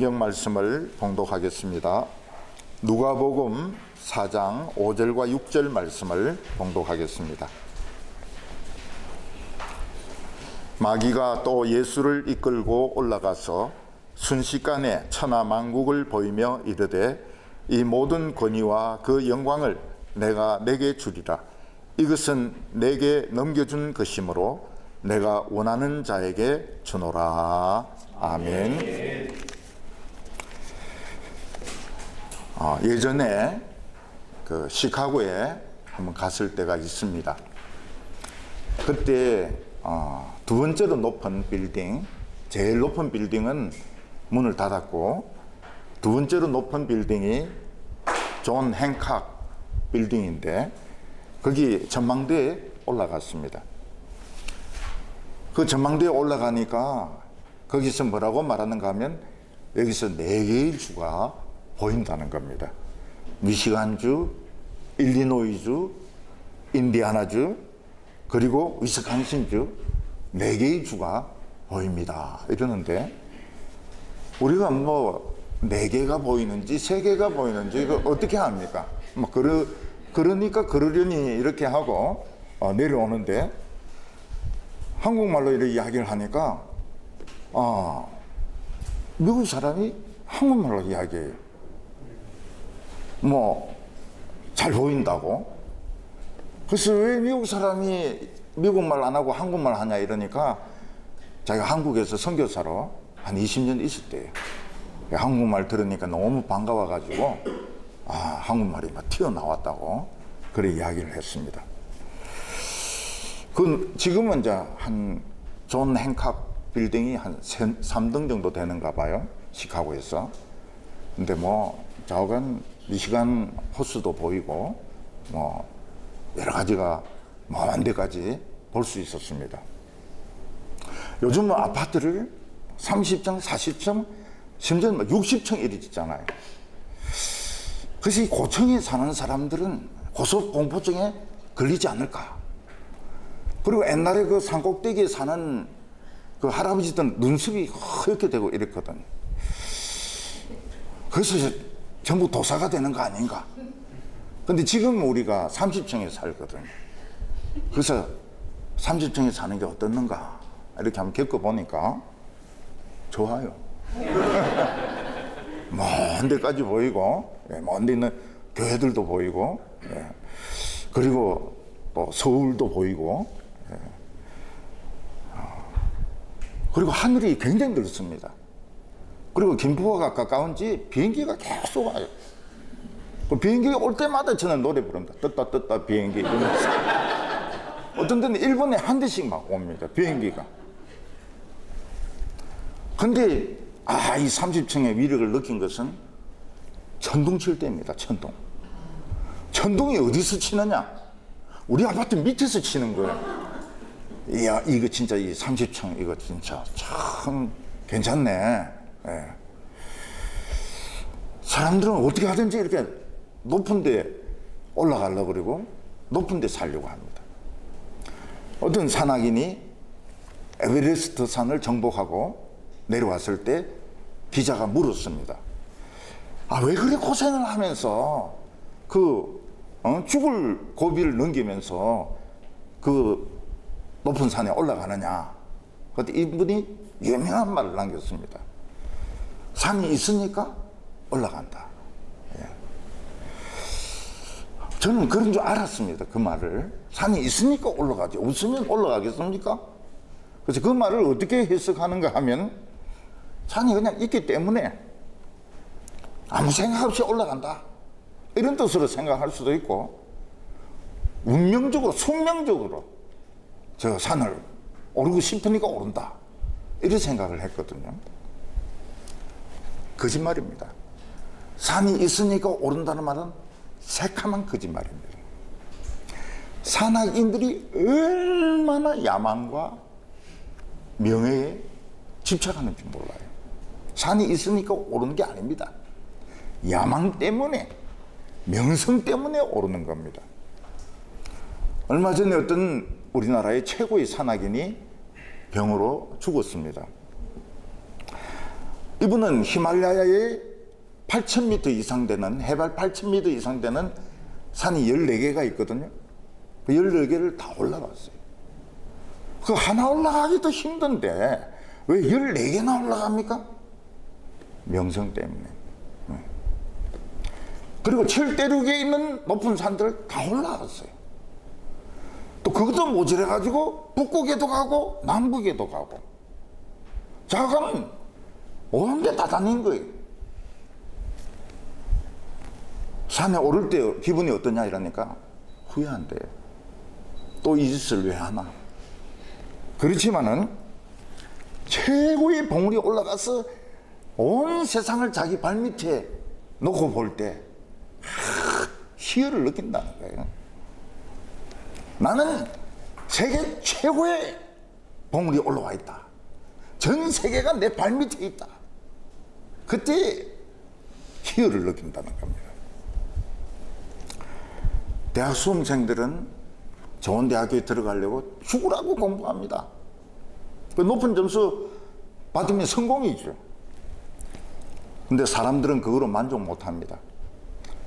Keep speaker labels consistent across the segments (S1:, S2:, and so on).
S1: 성경 말씀을 봉독하겠습니다. 누가복음 4장 5절과 6절 말씀을 봉독하겠습니다. 마귀가 또 예수를 이끌고 올라가서 순식간에 천하 만국을 보이며 이르되 이 모든 권위와 그 영광을 내가 내게 주리라. 이것은 내게 넘겨준 것이므로 내가 원하는 자에게 주노라. 아멘. 예전에 시카고에 한번 갔을 때가 있습니다. 그때 두 번째로 높은 빌딩, 제일 높은 빌딩은 문을 닫았고 두 번째로 높은 빌딩이 존 행칵 빌딩인데 거기 전망대에 올라갔습니다. 그 전망대에 올라가니까 거기서 뭐라고 말하는가 하면 여기서 4개의 주가 보인다는 겁니다. 미시간주, 일리노이주, 인디아나주, 그리고 위스콘신주 4개의 주가 보입니다. 이러는데 우리가 뭐 4개가 보이는지 3개가 보이는지 이거 어떻게 합니까? 뭐 그러니까 그러려니 이렇게 하고 내려오는데 한국말로 이렇게 이야기를 하니까 미국 사람이 한국말로 이야기해요. 잘 보인다고. 그래서 왜 미국 사람이 미국말 안 하고 한국말 하냐 이러니까 자기가 한국에서 선교사로 한 20년 있었대요. 한국말 들으니까 너무 반가워가지고 한국말이 막 튀어나왔다고 그래 이야기를 했습니다. 지금은 이제 존 행칵 빌딩이 한 3등 정도 되는가 봐요, 시카고에서. 근데 좌우간 미시간 호수도 보이고 여러 가지가 먼 데까지 볼 수 있었습니다. 요즘은 아파트를 30층, 40층, 심지어 60층 이리 짓잖아요. 그래서 이 고층에 사는 사람들은 고소공포증에 걸리지 않을까. 그리고 옛날에 그 산꼭대기에 사는 그 할아버지들 눈썹이 허옇게 되고 이랬거든요. 그래서 전부 도사가 되는 거 아닌가. 근데 지금 우리가 30층에 살거든요. 그래서 30층에 사는 게 어떻는가 이렇게 한번 겪어보니까 좋아요. 먼 데까지 보이고, 먼 데 있는 교회들도 보이고, 그리고 또 서울도 보이고, 그리고 하늘이 굉장히 넓습니다. 그리고 김포가 가까운지 비행기가 계속 와요. 그 비행기가 올 때마다 저는 노래 부릅니다. 떴다 비행기 이러면서. 어떤 데는 1분에 한 대씩 막 옵니다, 비행기가. 근데 이 30층의 위력을 느낀 것은 천둥 칠 때입니다. 천둥이 어디서 치느냐? 우리 아파트 밑에서 치는 거예요. 이야, 이거 진짜 이 30층 이거 진짜 참 괜찮네. 사람들은 어떻게 하든지 이렇게 높은 데 올라가려고 그러고 높은 데 살려고 합니다. 어떤 산악인이 에베레스트 산을 정복하고 내려왔을 때 기자가 물었습니다. 왜 그래 고생을 하면서 죽을 고비를 넘기면서 그 높은 산에 올라가느냐. 그때 이분이 유명한 말을 남겼습니다. 산이 있으니까 올라간다. 저는 그런 줄 알았습니다, 그 말을. 산이 있으니까 올라가지, 없으면 올라가겠습니까? 그래서 그 말을 어떻게 해석하는가 하면 산이 그냥 있기 때문에 아무 생각 없이 올라간다, 이런 뜻으로 생각할 수도 있고, 운명적으로 숙명적으로 저 산을 오르고 싶으니까 오른다, 이런 생각을 했거든요. 거짓말입니다. 산이 있으니까 오른다는 말은 새카만 거짓말입니다. 산악인들이 얼마나 야망과 명예에 집착하는지 몰라요. 산이 있으니까 오르는 게 아닙니다. 야망 때문에, 명성 때문에 오르는 겁니다. 얼마 전에 어떤 우리나라의 최고의 산악인이 병으로 죽었습니다. 이분은 히말라야에 8,000m 이상 되는, 해발 8,000m 이상 되는 산이 14개가 있거든요. 그 14개를 다 올라갔어요. 그 하나 올라가기도 힘든데 왜 14개나 올라갑니까? 명성 때문에. 그리고 철대륙에 있는 높은 산들 다 올라갔어요. 또 그것도 모자라가지고 북극에도 가고 남극에도 가고. 자, 그럼 온 데 다 다닌 거예요. 산에 오를 때 기분이 어떠냐 이러니까 후회한대요. 또 이 짓을 왜 하나. 그렇지만은 최고의 봉우리 올라가서 온 세상을 자기 발밑에 놓고 볼 때 희열을 느낀다는 거예요. 나는 세계 최고의 봉우리에 올라와 있다. 전 세계가 내 발밑에 있다. 그때 희열을 느낀다는 겁니다. 대학 수험생들은 좋은 대학교에 들어가려고 죽으라고 공부합니다. 그 높은 점수 받으면 성공이죠. 근데 사람들은 그거로 만족 못합니다.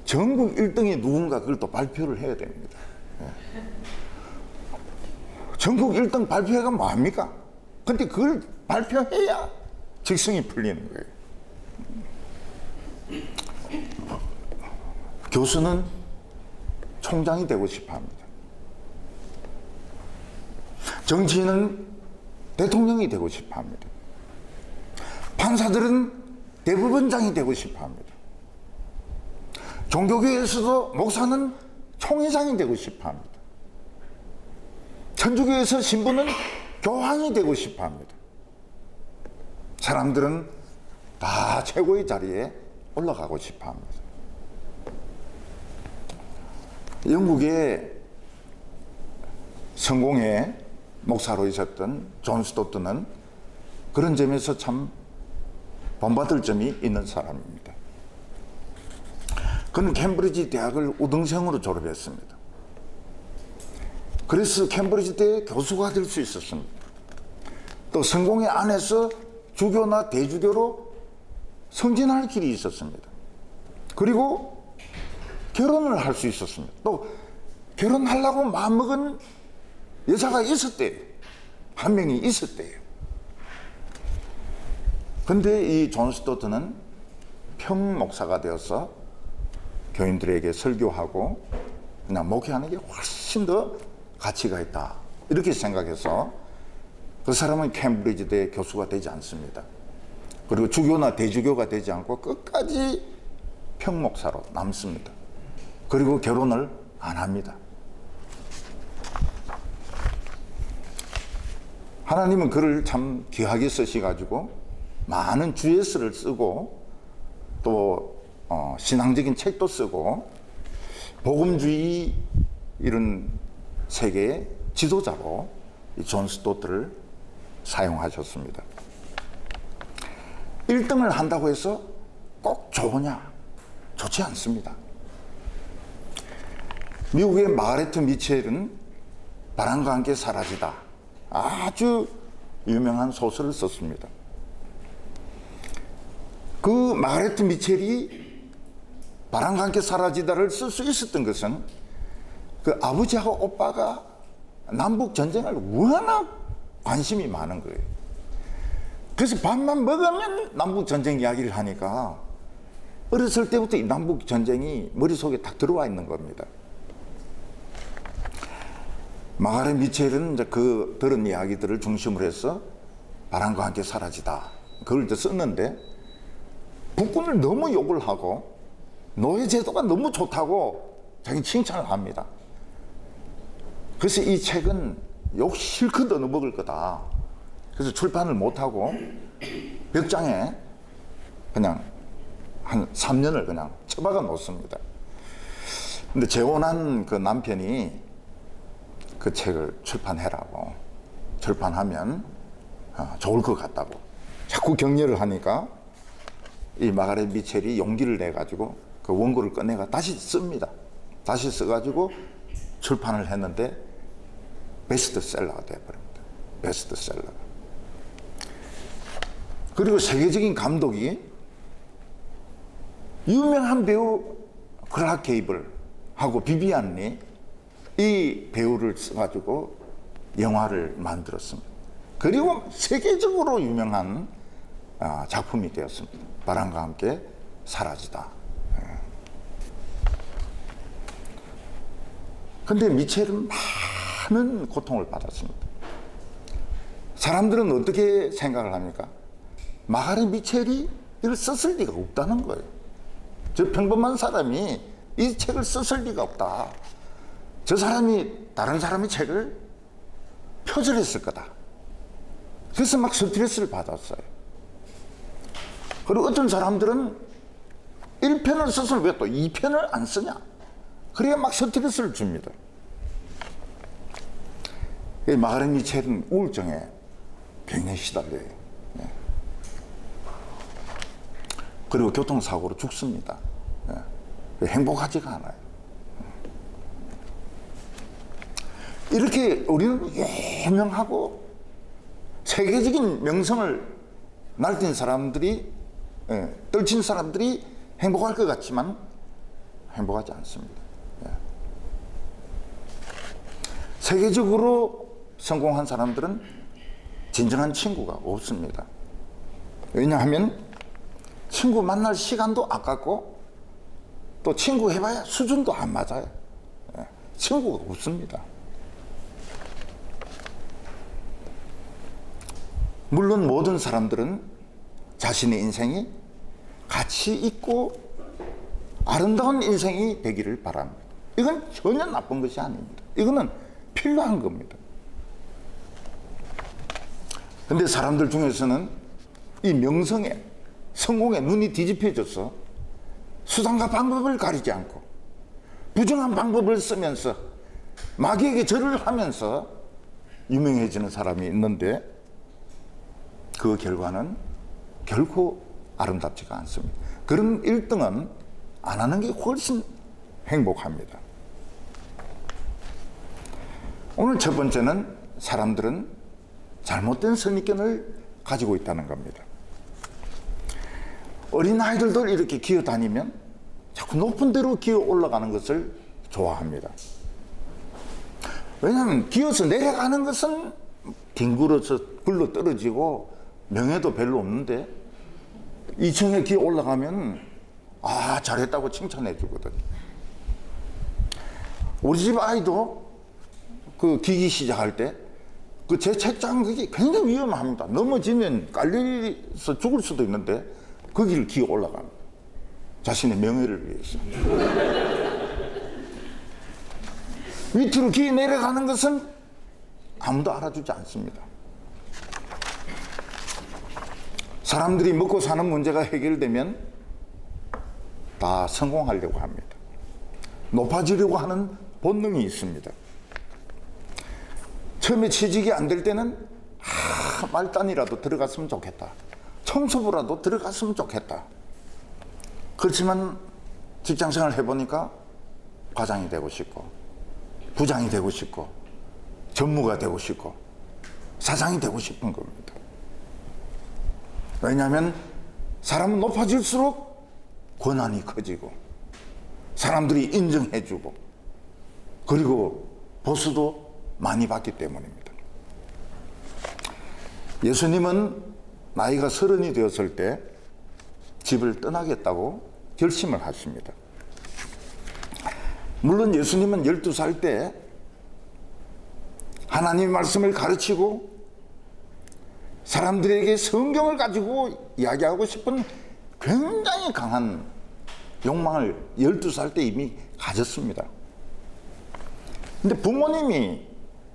S1: 전국 1등이 누군가 그걸 또 발표를 해야 됩니다. 전국 1등 발표가 뭐합니까? 근데 그걸 발표해야 직성이 풀리는 거예요. 교수는 총장이 되고 싶어 합니다. 정치인은 대통령이 되고 싶어 합니다. 판사들은 대법원장이 되고 싶어 합니다. 종교교회에서도 목사는 총회장이 되고 싶어 합니다. 천주교에서 신부는 교황이 되고 싶어 합니다. 사람들은 다 최고의 자리에 올라가고 싶어 합니다. 영국의 성공의 목사로 있었던 존 스토트는 그런 점에서 참 본받을 점이 있는 사람입니다. 그는 캠브리지 대학을 우등생으로 졸업했습니다. 그래서 캠브리지 대 교수가 될 수 있었습니다. 또 성공의 안에서 주교나 대주교로 승진할 길이 있었습니다. 그리고 결혼을 할 수 있었습니다. 또 결혼하려고 마음먹은 여자가 있었대요. 한 명이 있었대요. 근데 이 존 스토트는 평목사가 되어서 교인들에게 설교하고 그냥 목회하는 게 훨씬 더 가치가 있다. 이렇게 생각해서 그 사람은 캠브리지대 교수가 되지 않습니다. 그리고 주교나 대주교가 되지 않고 끝까지 평목사로 남습니다. 그리고 결혼을 안 합니다. 하나님은 그를 참 귀하게 쓰셔가지고 많은 주예서를 쓰고 또 신앙적인 책도 쓰고 복음주의 이런 세계의 지도자로 이 존 스토트를 사용하셨습니다. 1등을 한다고 해서 꼭 좋으냐? 좋지 않습니다. 미국의 마가레트 미첼은 바람과 함께 사라지다. 아주 유명한 소설을 썼습니다. 그 마가레트 미첼이 바람과 함께 사라지다를 쓸 수 있었던 것은 그 아버지하고 오빠가 남북 전쟁을 워낙 관심이 많은 거예요. 그래서 밥만 먹으면 남북 전쟁 이야기를 하니까 어렸을 때부터 이 남북 전쟁이 머릿속에 딱 들어와 있는 겁니다. 마가렛 미첼은 이제 그 들은 이야기들을 중심으로 해서 바람과 함께 사라지다. 그걸 이제 썼는데 북군을 너무 욕을 하고 노예제도가 너무 좋다고 자기 칭찬을 합니다. 그래서 이 책은 욕 실컷 얻어먹을 거다. 그래서 출판을 못하고 벽장에 그냥 한 3년을 그냥 처박아 놓습니다. 근데 재혼한 그 남편이 그 책을 출판해라고, 출판하면 좋을 것 같다고 자꾸 격려를 하니까 이 마가렛 미첼이 용기를 내가지고 그 원고를 꺼내가 다시 씁니다. 다시 써가지고 출판을 했는데 베스트셀러가 되어버립니다. 베스트셀러가. 그리고 세계적인 감독이 유명한 배우 클라크 게이블하고 비비안이 이 배우를 써가지고 영화를 만들었습니다. 그리고 세계적으로 유명한 작품이 되었습니다. 바람과 함께 사라지다. 근데 미첼은 많은 고통을 받았습니다. 사람들은 어떻게 생각을 합니까? 마가렛 미첼이 이걸 썼을 리가 없다는 거예요. 저 평범한 사람이 이 책을 썼을 리가 없다. 저 사람이 다른 사람의 책을 표절했을 거다. 그래서 막 스트레스를 받았어요. 그리고 어떤 사람들은 1편을 써서 왜 또 2편을 안 쓰냐? 그래야 막 스트레스를 줍니다. 마가렛 미첼은 우울증에 굉장히 시달려요. 네. 그리고 교통사고로 죽습니다. 네. 행복하지가 않아요. 이렇게 우리는 유명하고 세계적인 명성을 날뛴 사람들이, 떨친 사람들이 행복할 것 같지만 행복하지 않습니다. 세계적으로 성공한 사람들은 진정한 친구가 없습니다. 왜냐하면 친구 만날 시간도 아깝고 또 친구 해봐야 수준도 안 맞아요. 친구가 없습니다. 물론 모든 사람들은 자신의 인생이 가치 있고 아름다운 인생이 되기를 바랍니다. 이건 전혀 나쁜 것이 아닙니다. 이거는 필요한 겁니다. 근데 사람들 중에서는 이 명성에, 성공에 눈이 뒤집혀져서 수단과 방법을 가리지 않고 부정한 방법을 쓰면서 마귀에게 절을 하면서 유명해지는 사람이 있는데 그 결과는 결코 아름답지가 않습니다. 그런 1등은 안 하는 게 훨씬 행복합니다. 오늘 첫 번째는 사람들은 잘못된 선입견을 가지고 있다는 겁니다. 어린아이들도 이렇게 기어다니면 자꾸 높은 데로 기어 올라가는 것을 좋아합니다. 왜냐하면 기어서 내려가는 것은 뒹굴어서 굴러 떨어지고 명예도 별로 없는데 2층에 기어 올라가면 잘했다고 칭찬해 주거든. 우리 집 아이도 그 기기 시작할 때 그 제 책장 그게 굉장히 위험합니다. 넘어지면 깔려서 죽을 수도 있는데 거기를 기어 올라갑니다. 자신의 명예를 위해서. 밑으로 기어 내려가는 것은 아무도 알아주지 않습니다. 사람들이 먹고 사는 문제가 해결되면 다 성공하려고 합니다. 높아지려고 하는 본능이 있습니다. 처음에 취직이 안 될 때는 말단이라도 들어갔으면 좋겠다. 청소부라도 들어갔으면 좋겠다. 그렇지만 직장생활을 해보니까 과장이 되고 싶고 부장이 되고 싶고 전무가 되고 싶고 사장이 되고 싶은 겁니다. 왜냐하면 사람은 높아질수록 권한이 커지고 사람들이 인정해주고 그리고 보수도 많이 받기 때문입니다. 예수님은 나이가 30이 되었을 때 집을 떠나겠다고 결심을 하십니다. 물론 예수님은 12살 때 하나님의 말씀을 가르치고 사람들에게 성경을 가지고 이야기하고 싶은 굉장히 강한 욕망을 12살 때 이미 가졌습니다. 근데 부모님이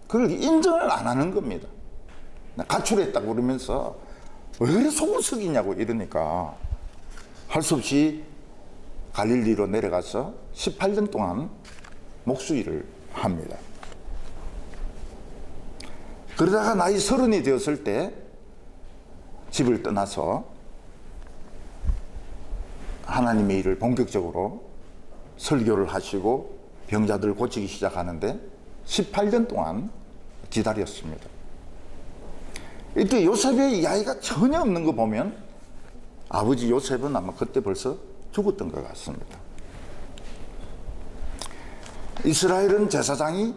S1: 그걸 인정을 안 하는 겁니다. 가출했다고 그러면서 왜 그래 속을 썩이냐고 이러니까 할 수 없이 갈릴리로 내려가서 18년 동안 목수일을 합니다. 그러다가 나이 30이 되었을 때 집을 떠나서 하나님의 일을 본격적으로 설교를 하시고 병자들 고치기 시작하는데 18년 동안 기다렸습니다. 이때 요셉의 이야기가 전혀 없는 거 보면 아버지 요셉은 아마 그때 벌써 죽었던 것 같습니다. 이스라엘은 제사장이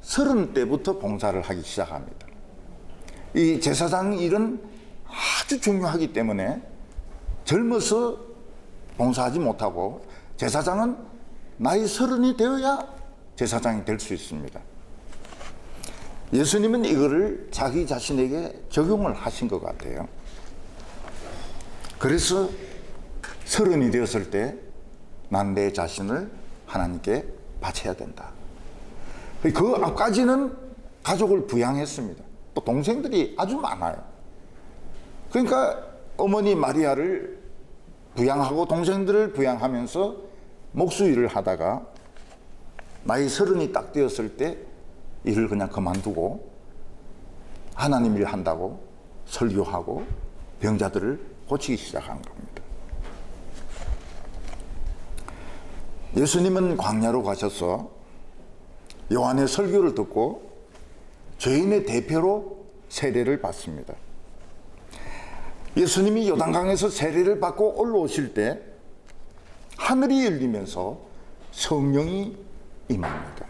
S1: 30대부터 봉사를 하기 시작합니다. 이 제사장 일은 아주 중요하기 때문에 젊어서 봉사하지 못하고 제사장은 나이 30이 되어야 제사장이 될 수 있습니다. 예수님은 이거를 자기 자신에게 적용을 하신 것 같아요. 그래서 30이 되었을 때 난 내 자신을 하나님께 바쳐야 된다. 그 앞까지는 가족을 부양했습니다. 또 동생들이 아주 많아요. 그러니까 어머니 마리아를 부양하고 동생들을 부양하면서 목수일을 하다가 나이 30이 딱 되었을 때 일을 그냥 그만두고 하나님 일 한다고 설교하고 병자들을 고치기 시작한 겁니다. 예수님은 광야로 가셔서 요한의 설교를 듣고 죄인의 대표로 세례를 받습니다. 예수님이 요단강에서 세례를 받고 올라오실 때 하늘이 열리면서 성령이 임합니다.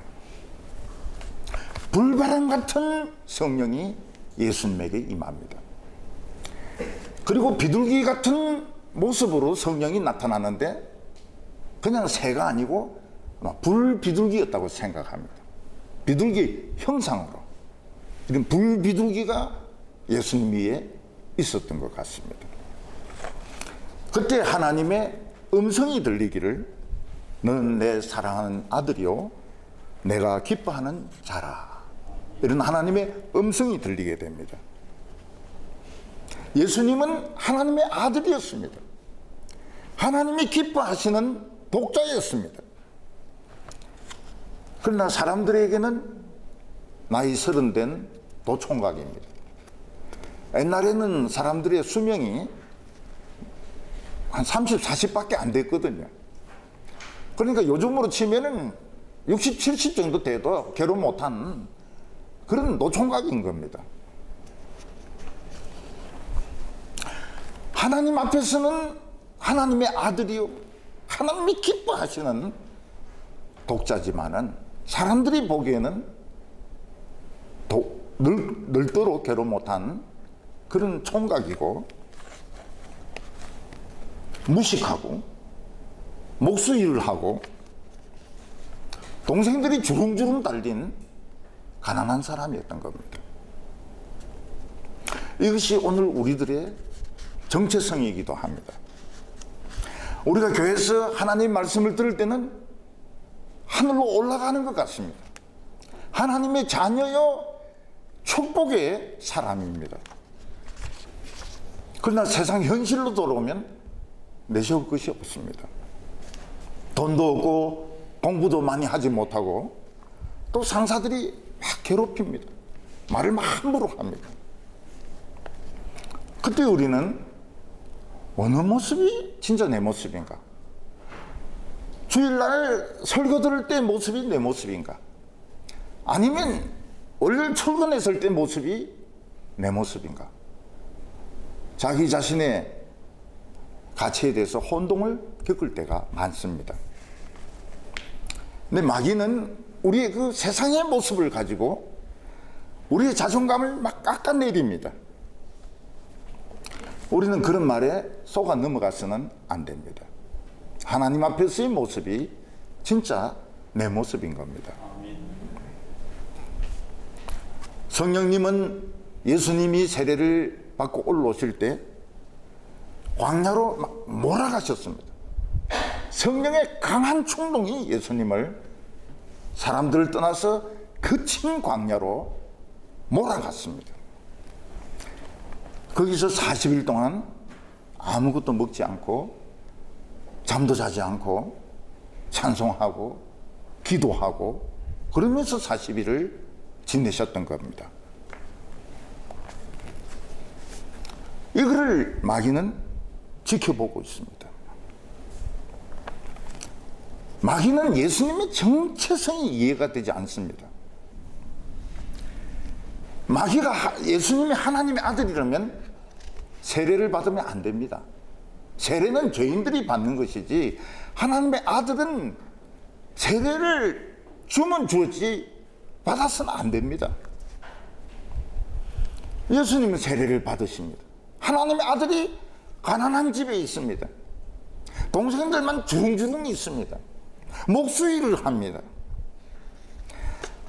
S1: 불바람 같은 성령이 예수님에게 임합니다. 그리고 비둘기 같은 모습으로 성령이 나타나는데 그냥 새가 아니고 불비둘기였다고 생각합니다. 비둘기 형상으로. 이런 불비둘기가 예수님 위에 있었던 것 같습니다. 그때 하나님의 음성이 들리기를 너는 내 사랑하는 아들이요 내가 기뻐하는 자라. 이런 하나님의 음성이 들리게 됩니다. 예수님은 하나님의 아들이었습니다. 하나님이 기뻐하시는 독자였습니다. 그러나 사람들에게는 나이 30 된 도총각입니다. 옛날에는 사람들의 수명이 한 30, 40밖에 안 됐거든요. 그러니까 요즘으로 치면은 60, 70 정도 돼도 결혼 못한 그런 노총각인 겁니다. 하나님 앞에서는 하나님의 아들이요 하나님이 기뻐하시는 독자지만은 사람들이 보기에는 늙도록 결혼 못한 그런 총각이고 무식하고 목수일을 하고 동생들이 주름주름 달린 가난한 사람이었던 겁니다. 이것이 오늘 우리들의 정체성이기도 합니다. 우리가 교회에서 하나님 말씀을 들을 때는 하늘로 올라가는 것 같습니다. 하나님의 자녀요 축복의 사람입니다. 그러나 세상 현실로 돌아오면 내세울 것이 없습니다. 돈도 없고 공부도 많이 하지 못하고 또 상사들이 막 괴롭힙니다. 말을 막 함부로 합니다. 그때 우리는 어느 모습이 진짜 내 모습인가? 주일날 설교 들을 때 모습이 내 모습인가? 아니면 월요일 출근했을 때 모습이 내 모습인가? 자기 자신의 가치에 대해서 혼동을 겪을 때가 많습니다. 근데 마귀는 우리의 그 세상의 모습을 가지고 우리의 자존감을 막 깎아내립니다. 우리는 그런 말에 속아 넘어가서는 안 됩니다. 하나님 앞에서의 모습이 진짜 내 모습인 겁니다. 성령님은 예수님이 세례를 받고 올라오실 때 광야로 막 몰아가셨습니다. 성령의 강한 충동이 예수님을 사람들을 떠나서 거친 광야로 몰아갔습니다. 거기서 40일 동안 아무것도 먹지 않고 잠도 자지 않고 찬송하고 기도하고 그러면서 40일을 지내셨던 겁니다. 이거를 마귀는 지켜보고 있습니다. 마귀는 예수님의 정체성이 이해가 되지 않습니다. 마귀가 예수님이 하나님의 아들이라면 세례를 받으면 안 됩니다. 세례는 죄인들이 받는 것이지 하나님의 아들은 세례를 주면 주었지 받아서는 안 됩니다. 예수님은 세례를 받으십니다. 하나님의 아들이 가난한 집에 있습니다. 동생들만 주릉주릉 있습니다. 목수일을 합니다.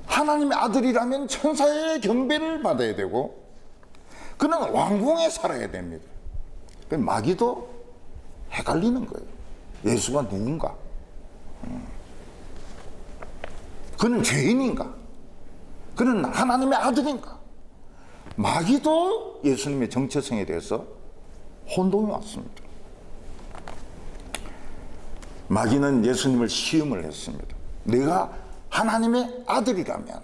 S1: 하나님의 아들이라면 천사의 경배를 받아야 되고 그는 왕궁에 살아야 됩니다. 마귀도 헷갈리는 거예요. 예수가 누군가? 그는 죄인인가? 그는 하나님의 아들인가? 마귀도 예수님의 정체성에 대해서 혼동이 왔습니다. 마귀는 예수님을 시험을 했습니다. 내가 하나님의 아들이라면,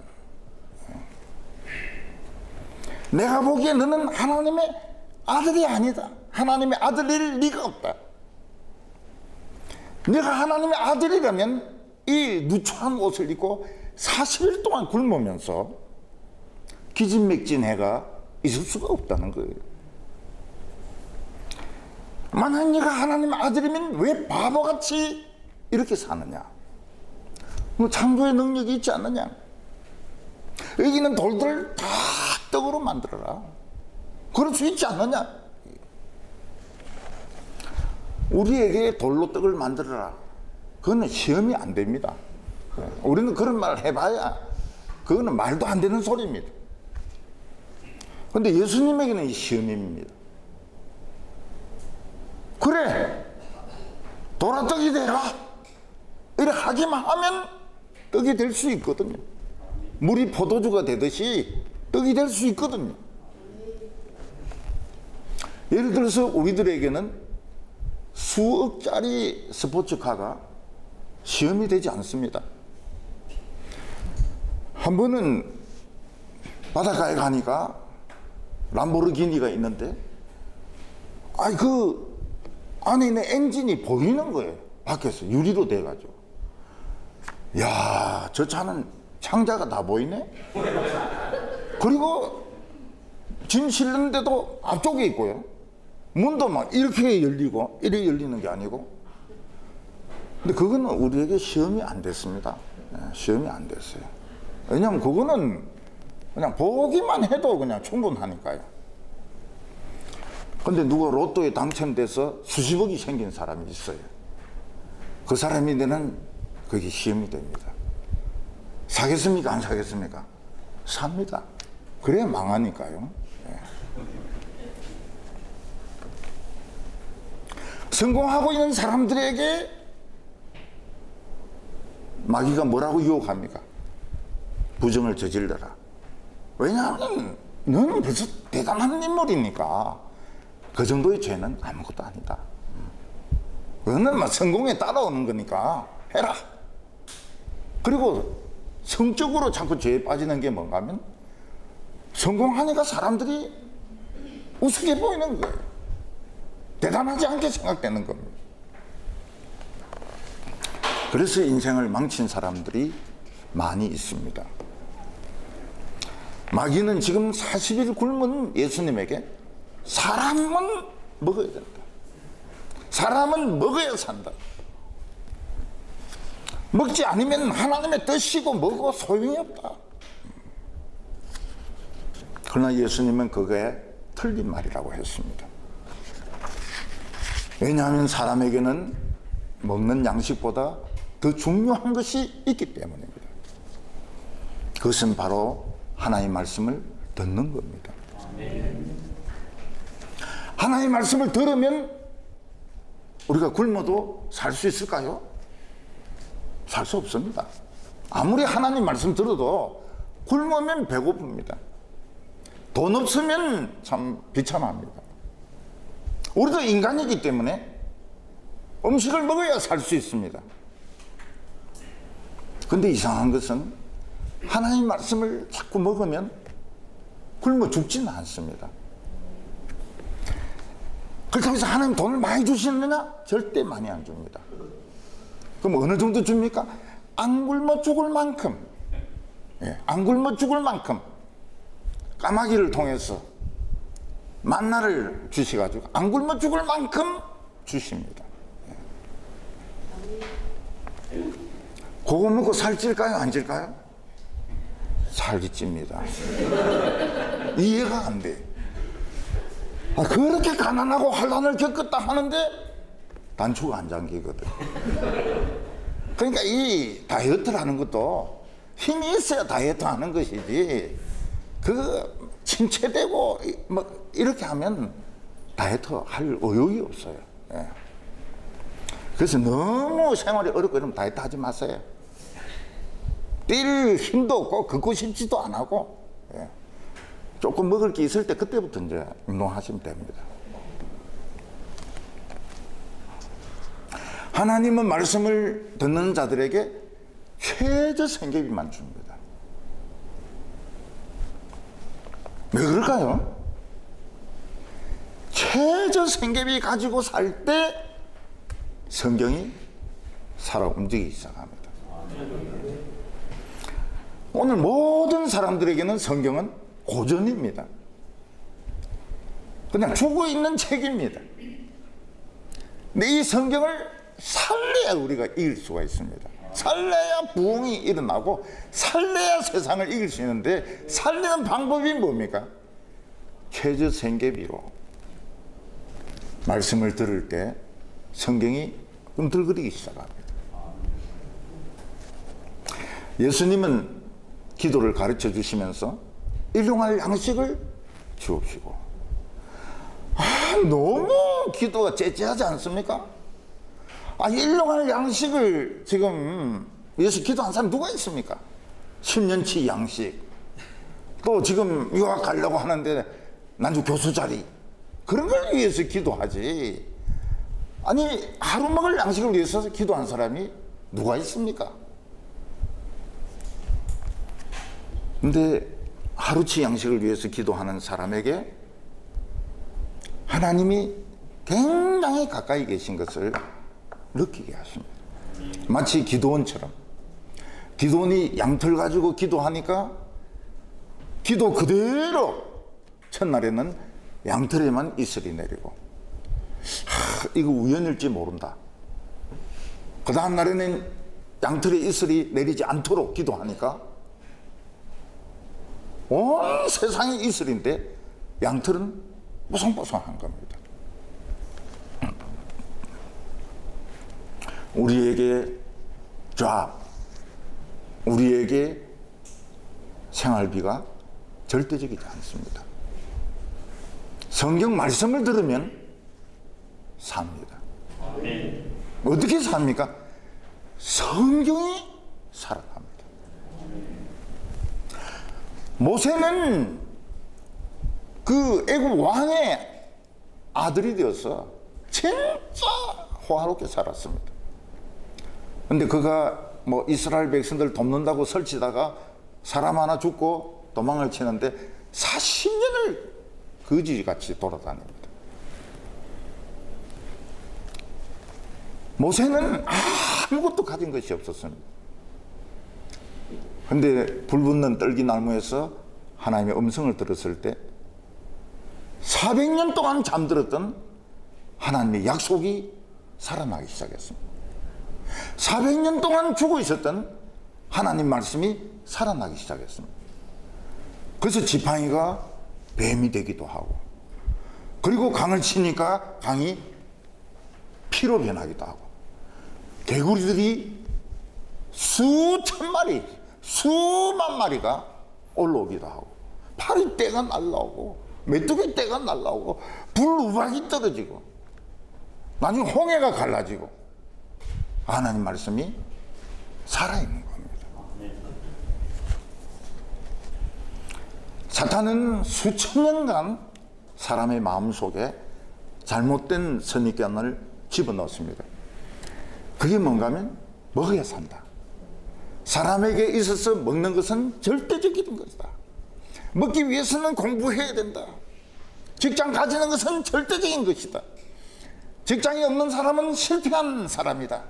S1: 내가 보기에 너는 하나님의 아들이 아니다. 하나님의 아들일 리가 없다. 내가 하나님의 아들이라면 이 누추한 옷을 입고 40일 동안 굶으면서 기진맥진해가 있을 수가 없다는 거예요. 만약 네가 하나님의 아들이면 왜 바보같이 이렇게 사느냐? 뭐 창조의 능력이 있지 않느냐? 여기는 돌들을 다 떡으로 만들어라. 그럴 수 있지 않느냐? 우리에게 돌로 떡을 만들어라. 그거는 시험이 안 됩니다. 우리는 그런 말을 해봐야 그거는 말도 안 되는 소리입니다. 그런데 예수님에게는 이 시험입니다. 그래, 도라떡이 되라. 이렇게 하기만 하면 떡이 될 수 있거든요. 물이 포도주가 되듯이 떡이 될 수 있거든요. 예를 들어서 우리들에게는 수억짜리 스포츠카가 시험이 되지 않습니다. 한 번은 바닷가에 가니까 람보르기니가 있는데 그 안에 있는 엔진이 보이는 거예요. 밖에서 유리로 돼가지고. 야, 저 차는 창자가 다 보이네. 그리고 짐 실는데도 앞쪽에 있고요. 문도 막 이렇게 열리고 이렇게 열리는 게 아니고. 근데 그거는 우리에게 시험이 안 됐습니다. 시험이 안 됐어요. 왜냐하면 그거는 그냥 보기만 해도 그냥 충분하니까요. 근데 누가 로또에 당첨돼서 수십억이 생긴 사람이 있어요. 그 사람인데는 그게 시험이 됩니다. 사겠습니까? 안 사겠습니까? 삽니다. 그래야 망하니까요. 네. 성공하고 있는 사람들에게 마귀가 뭐라고 유혹합니까? 부정을 저질러라. 왜냐하면 너는 벌써 대단한 인물이니까 그 정도의 죄는 아무것도 아니다. 너는 막 성공에 따라오는 거니까 해라. 그리고 성적으로 자꾸 죄에 빠지는 게 뭔가 하면 성공하니까 사람들이 우습게 보이는 거예요. 대단하지 않게 생각되는 겁니다. 그래서 인생을 망친 사람들이 많이 있습니다. 마귀는 지금 40일 굶은 예수님에게 사람은 먹어야 된다. 사람은 먹어야 산다. 먹지 않으면 하나님의 뜻이고 뭐고 소용이 없다. 그러나 예수님은 그거에 틀린 말이라고 했습니다. 왜냐하면 사람에게는 먹는 양식보다 더 중요한 것이 있기 때문입니다. 그것은 바로 하나님의 말씀을 듣는 겁니다. 하나님의 말씀을 들으면 우리가 굶어도 살 수 있을까요? 살 수 없습니다. 아무리 하나님 말씀 들어도 굶으면 배고픕니다. 돈 없으면 참 비참합니다. 우리도 인간이기 때문에 음식을 먹어야 살 수 있습니다. 근데 이상한 것은 하나님 말씀을 자꾸 먹으면 굶어 죽지는 않습니다. 그렇다고 해서 하나님 돈을 많이 주시느냐? 절대 많이 안 줍니다. 그럼 어느 정도 줍니까? 안 굶어 죽을 만큼. 안 굶어 죽을 만큼. 까마귀를 통해서 만나를 주셔가지고 안 굶어 죽을 만큼 주십니다. 그거 먹고 살찔까요? 안 찔까요? 살이 찝니다. 이해가 안 돼. 그렇게 가난하고 환난을 겪었다 하는데 단추가 안 잠기거든. 그러니까 이 다이어트라는 것도 힘이 있어야 다이어트 하는 것이지, 그 침체되고 뭐 이렇게 하면 다이어트 할 의욕이 없어요. 예. 그래서 너무 생활이 어렵고 이러면 다이어트 하지 마세요. 뛸 힘도 없고 걷고 싶지도 안 하고, 예. 조금 먹을 게 있을 때 그때부터 이제 운동하시면 됩니다. 하나님은 말씀을 듣는 자들에게 최저 생계비만 줍니다. 왜 그럴까요? 최저 생계비 가지고 살 때 성경이 살아 움직이기 시작합니다. 오늘 모든 사람들에게는 성경은 고전입니다. 그냥 주고 있는 책입니다. 근데 이 성경을 살려야 우리가 이길 수가 있습니다. 살려야 부흥이 일어나고 살려야 세상을 이길 수 있는데, 살리는 방법이 뭡니까? 최저 생계비로 말씀을 들을 때 성경이 꿈틀거리기 시작합니다. 예수님은 기도를 가르쳐 주시면서 일용할 양식을 주옵시고, 너무 기도가 째째하지 않습니까? 일용할 양식을 지금 예수 기도한 사람 누가 있습니까? 10년치 양식, 또 지금 유학 가려고 하는데 난주 교수 자리, 그런 걸 위해서 기도하지. 하루 먹을 양식을 위해서 기도한 사람이 누가 있습니까? 근데 하루치 양식을 위해서 기도하는 사람에게 하나님이 굉장히 가까이 계신 것을 느끼게 하십니다. 마치 기도원처럼, 기도원이 양털 가지고 기도하니까 기도 그대로 첫날에는 양털에만 이슬이 내리고, 이거 우연일지 모른다. 그 다음 날에는 양털에 이슬이 내리지 않도록 기도하니까 온 세상이 이슬인데 양털은 뽀송뽀송한 겁니다. 우리에게 우리에게 생활비가 절대적이지 않습니다. 성경 말씀을 들으면 삽니다. 어떻게 삽니까? 성경이 살아갑니다. 모세는 그 애굽 왕의 아들이 되어서 진짜 호화롭게 살았습니다. 근데 그가 뭐 이스라엘 백성들 돕는다고 설치다가 사람 하나 죽고 도망을 치는데 40년을 거지같이 돌아다닙니다. 모세는 아무것도 가진 것이 없었습니다. 근데 불붙는 떨기나무에서 하나님의 음성을 들었을 때 400년 동안 잠들었던 하나님의 약속이 살아나기 시작했습니다. 400년 동안 죽어 있었던 하나님 말씀이 살아나기 시작했습니다. 그래서 지팡이가 뱀이 되기도 하고, 그리고 강을 치니까 강이 피로 변하기도 하고, 개구리들이 수천 마리, 수만 마리가 올라오기도 하고, 파리떼가 날라오고, 메뚜기떼가 날라오고, 불우박이 떨어지고, 나중에 홍해가 갈라지고, 하나님 말씀이 살아있는 겁니다. 사탄은 수천 년간 사람의 마음속에 잘못된 선입견을 집어넣습니다. 그게 뭔가 하면 먹어야 산다. 사람에게 있어서 먹는 것은 절대적인 것이다. 먹기 위해서는 공부해야 된다. 직장 가지는 것은 절대적인 것이다. 직장이 없는 사람은 실패한 사람이다.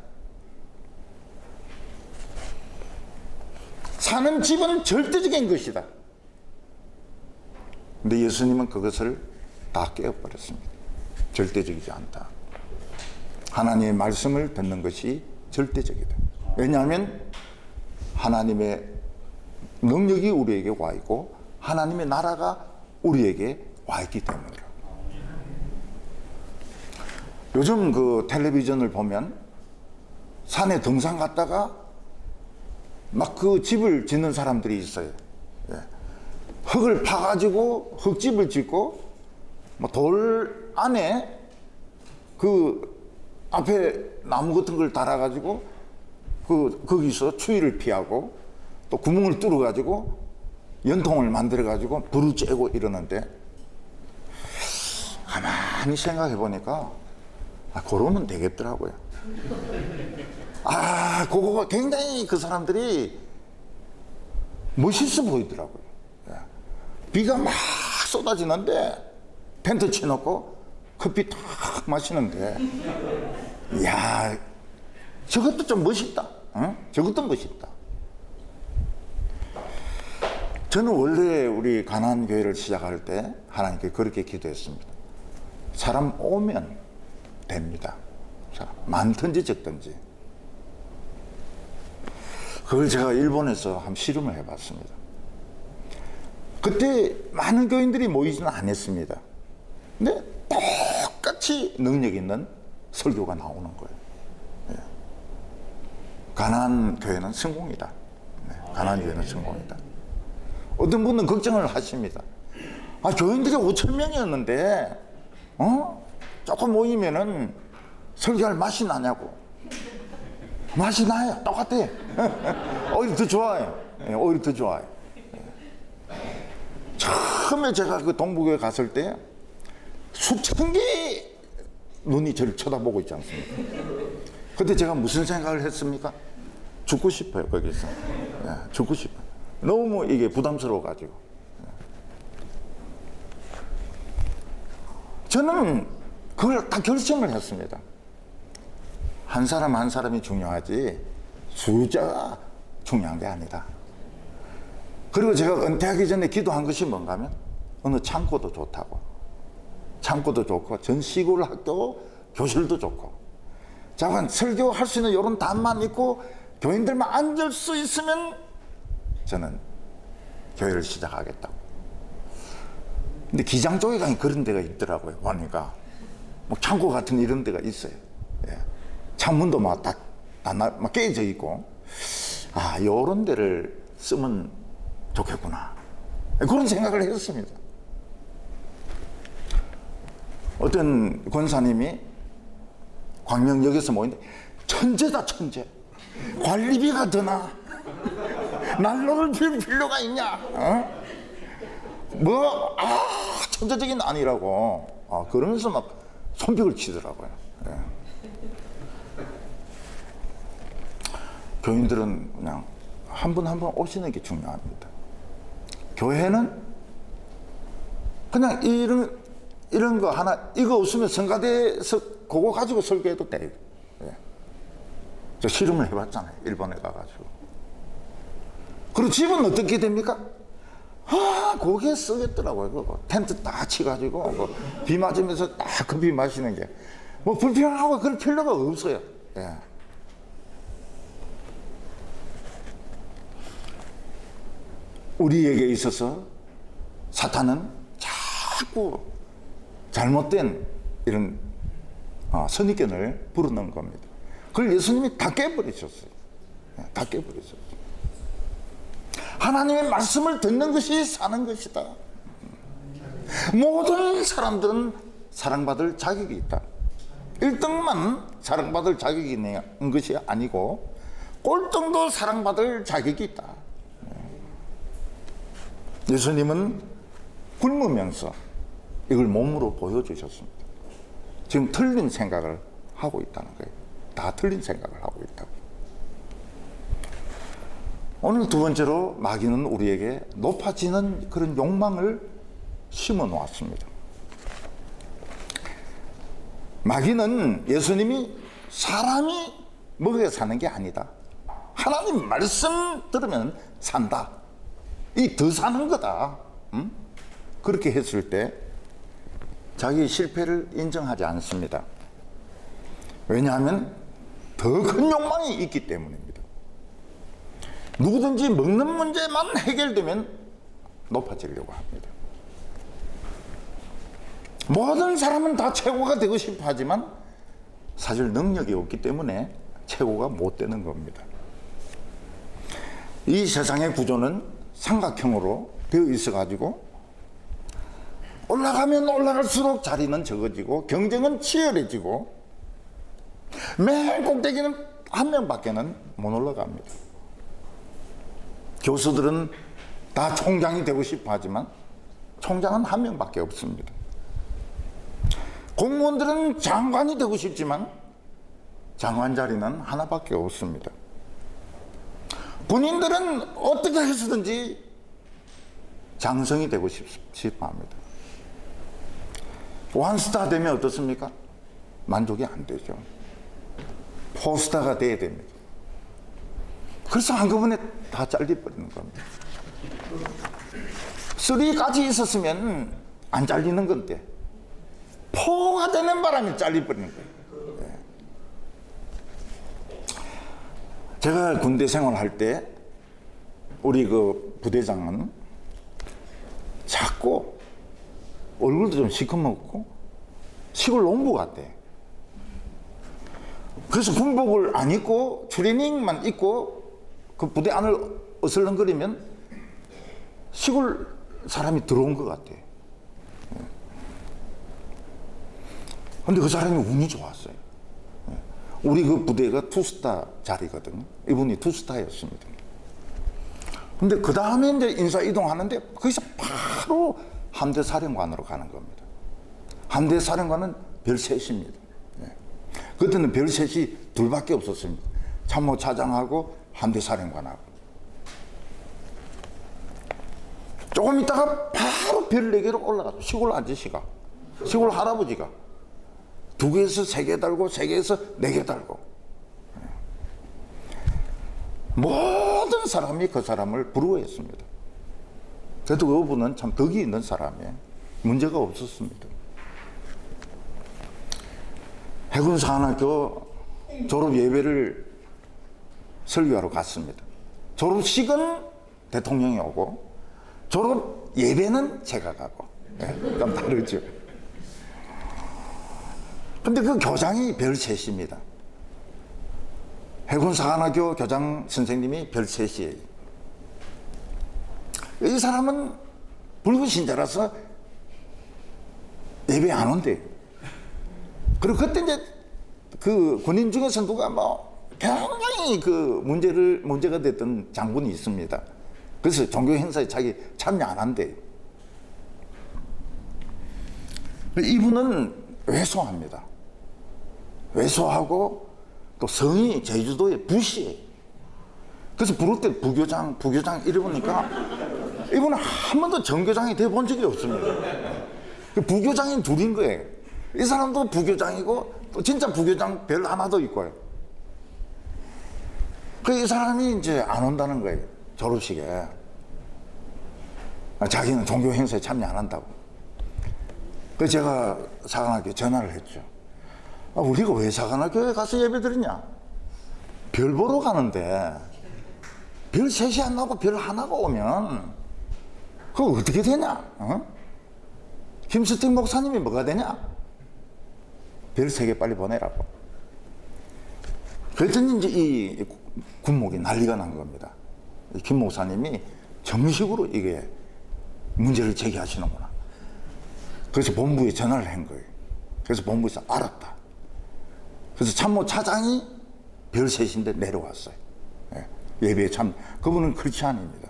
S1: 사는 집은 절대적인 것이다. 근데 예수님은 그것을 다 깨어버렸습니다. 절대적이지 않다. 하나님의 말씀을 듣는 것이 절대적이다. 왜냐하면 하나님의 능력이 우리에게 와 있고 하나님의 나라가 우리에게 와 있기 때문이라. 요즘 그 텔레비전을 보면 산에 등산 갔다가 막 그 집을 짓는 사람들이 있어요. 예. 흙을 파가지고 흙집을 짓고 뭐 돌 안에 그 앞에 나무 같은 걸 달아가지고 거기서 추위를 피하고 또 구멍을 뚫어가지고 연통을 만들어가지고 불을 쬐고 이러는데 가만히 생각해 보니까 그러면 되겠더라고요. 그거가 굉장히 그 사람들이 멋있어 보이더라고요. 비가 막 쏟아지는데 텐트 쳐놓고 커피 탁 마시는데, 이야, 저것도 좀 멋있다. 응? 저것도 멋있다. 저는 원래 우리 가나안 교회를 시작할 때 하나님께 그렇게 기도했습니다. 사람 오면 됩니다. 많든지 적든지. 그걸 제가 일본에서 한번 실험을 해봤습니다. 그때 많은 교인들이 모이지는 않았습니다. 근데 똑같이 능력 있는 설교가 나오는 거예요. 예. 가나안 교회는 성공이다. 네, 가나안 교회는 성공이다. 어떤 분은 걱정을 하십니다. 교인들이 5천 명이었는데 조금 모이면은 설교할 맛이 나냐고. 맛이 나요. 똑같아요. 오히려 더 좋아요. 예, 오히려 더 좋아요. 처음에 제가 그 동부교회 갔을 때 수천 개의 눈이 저를 쳐다보고 있지 않습니까? 그때 제가 무슨 생각을 했습니까? 죽고 싶어요, 거기서. 예, 죽고 싶어요. 너무 이게 부담스러워가지고. 저는 그걸 다 결심을 했습니다. 한 사람 한 사람이 중요하지 숫자가 중요한 게 아니다. 그리고 제가 은퇴하기 전에 기도한 것이 뭔가 하면 어느 창고도 좋다고. 창고도 좋고 전 시골 학교 교실도 좋고 자관 설교할 수 있는 이런 단만 있고 교인들만 앉을 수 있으면 저는 교회를 시작하겠다고. 근데 기장 쪽에 가면 그런 데가 있더라고요. 보니까 뭐 창고 같은 이런 데가 있어요. 예. 창문도 막 깨져 있고 요런 데를 쓰면 좋겠구나. 그런 생각을 했습니다. 어떤 권사님이 광명역에서 모이는데 천재다 천재. 관리비가 드나 난로를 필 필요가 있냐. 천재적인 아니라고. 그러면서 막 손뼉을 치더라고요. 예. 교인들은 그냥 한 분 한 분 오시는 게 중요합니다. 교회는 그냥 이런 거 하나, 이거 없으면 성가대에서 그거 가지고 설교해도 돼요. 예. 저 실험을 해봤잖아요. 일본에 가가지고. 그리고 집은 어떻게 됩니까? 거기에 쓰겠더라고요. 그거. 텐트 딱 치가지고, 비 맞으면서 딱 커피 마시는 게. 뭐 불편하고 그럴 필요가 없어요. 예. 우리에게 있어서 사탄은 자꾸 잘못된 이런 선입견을 불어넣은 겁니다. 그걸 예수님이 다 깨버리셨어요. 다 깨버리셨어요. 하나님의 말씀을 듣는 것이 사는 것이다. 모든 사람들은 사랑받을 자격이 있다. 1등만 사랑받을 자격이 있는 것이 아니고 꼴등도 사랑받을 자격이 있다. 예수님은 굶으면서 이걸 몸으로 보여주셨습니다. 지금 틀린 생각을 하고 있다는 거예요. 다 틀린 생각을 하고 있다고. 오늘 두 번째로 마귀는 우리에게 높아지는 그런 욕망을 심어 놓았습니다. 마귀는 예수님이 사람이 먹여 사는 게 아니다. 하나님 말씀 들으면 산다. 이 더 사는 거다. 응? 그렇게 했을 때 자기 실패를 인정하지 않습니다. 왜냐하면 더 큰 욕망이 있기 때문입니다. 누구든지 먹는 문제만 해결되면 높아지려고 합니다. 모든 사람은 다 최고가 되고 싶어 하지만 사실 능력이 없기 때문에 최고가 못 되는 겁니다. 이 세상의 구조는 삼각형으로 되어 있어 가지고 올라가면 올라갈수록 자리는 적어지고 경쟁은 치열해지고 맨 꼭대기는 한 명밖에는 못 올라갑니다. 교수들은 다 총장이 되고 싶어 하지만 총장은 한 명밖에 없습니다. 공무원들은 장관이 되고 싶지만 장관 자리는 하나밖에 없습니다. 군인들은 어떻게 해서든지 장성이 되고 싶어 합니다. 원스타 되면 어떻습니까? 만족이 안 되죠. 포스타가 돼야 됩니다. 그래서 한꺼번에 다 잘려버리는 겁니다. 3까지 있었으면 안 잘리는 건데 4가 되는 바람에 잘려버리는 거예요. 네. 제가 군대 생활할 때 우리 그 부대장은 작고 얼굴도 좀 시커멓고 시골 농부 같대. 그래서 군복을 안 입고 트레이닝만 입고 그 부대 안을 어슬렁거리면 시골 사람이 들어온 것 같아. 근데 그 사람이 운이 좋았어요. 우리 그 부대가 투스타 자리거든요. 이분이 투스타였습니다. 근데 그 다음에 이제 인사 이동하는데 거기서 바로 함대 사령관으로 가는 겁니다. 함대 사령관은 별셋입니다. 그때는 별셋이 둘밖에 없었습니다. 참모 차장하고 함대 사령관하고. 조금 있다가 바로 별 4개로 올라가죠. 시골 아저씨가, 시골 할아버지가 2개에서 3개 달고 3개에서 4개 달고. 모든 사람이 그 사람을 부러워했습니다. 그래도 그분은 참 덕이 있는 사람이에요. 문제가 없었습니다. 해군사관학교 졸업 예배를 설교하러 갔습니다. 졸업식은 대통령이 오고 졸업 예배는 제가 가고. 네, 좀 다르죠. 근데 그 교장이 별셋입니다. 해군사관학교 교장 선생님이 별셋이에요. 이 사람은 불구신자라서 예배 안 온대요. 그리고 그때 이제 그 군인 중에서 누가 뭐 굉장히 그 문제가 됐던 장군이 있습니다. 그래서 종교 행사에 자기 참여 안 한대요. 이분은 왜소합니다. 왜소하고 또 성이 제주도에 부시예요. 그래서 부를 때 부교장 이러니까 이분은 한 번도 정교장이 돼 본 적이 없습니다. 부교장인 둘인 거예요. 이 사람도 부교장이고 또 진짜 부교장 별 하나도 있고요. 이 사람이 이제 안 온다는 거예요. 졸업식에. 자기는 종교 행사에 참여 안 한다고. 그래서 제가 사관학교에 전화를 했죠. 우리가 왜 사관학교에 가서 예배 드리냐? 별 보러 가는데 별 셋이 안 나오고 별 하나가 오면 그거 어떻게 되냐? 김수택 목사님이 뭐가 되냐? 별 3개 빨리 보내라고. 그랬더니 이제 이 군목이 난리가 난 겁니다. 김 목사님이 정식으로 이게 문제를 제기하시는구나. 그래서 본부에 전화를 한 거예요. 그래서 본부에서 알았다. 그래서 참모 차장이 별 3인데 내려왔어요. 예배에 참, 그분은 크리스찬입니다.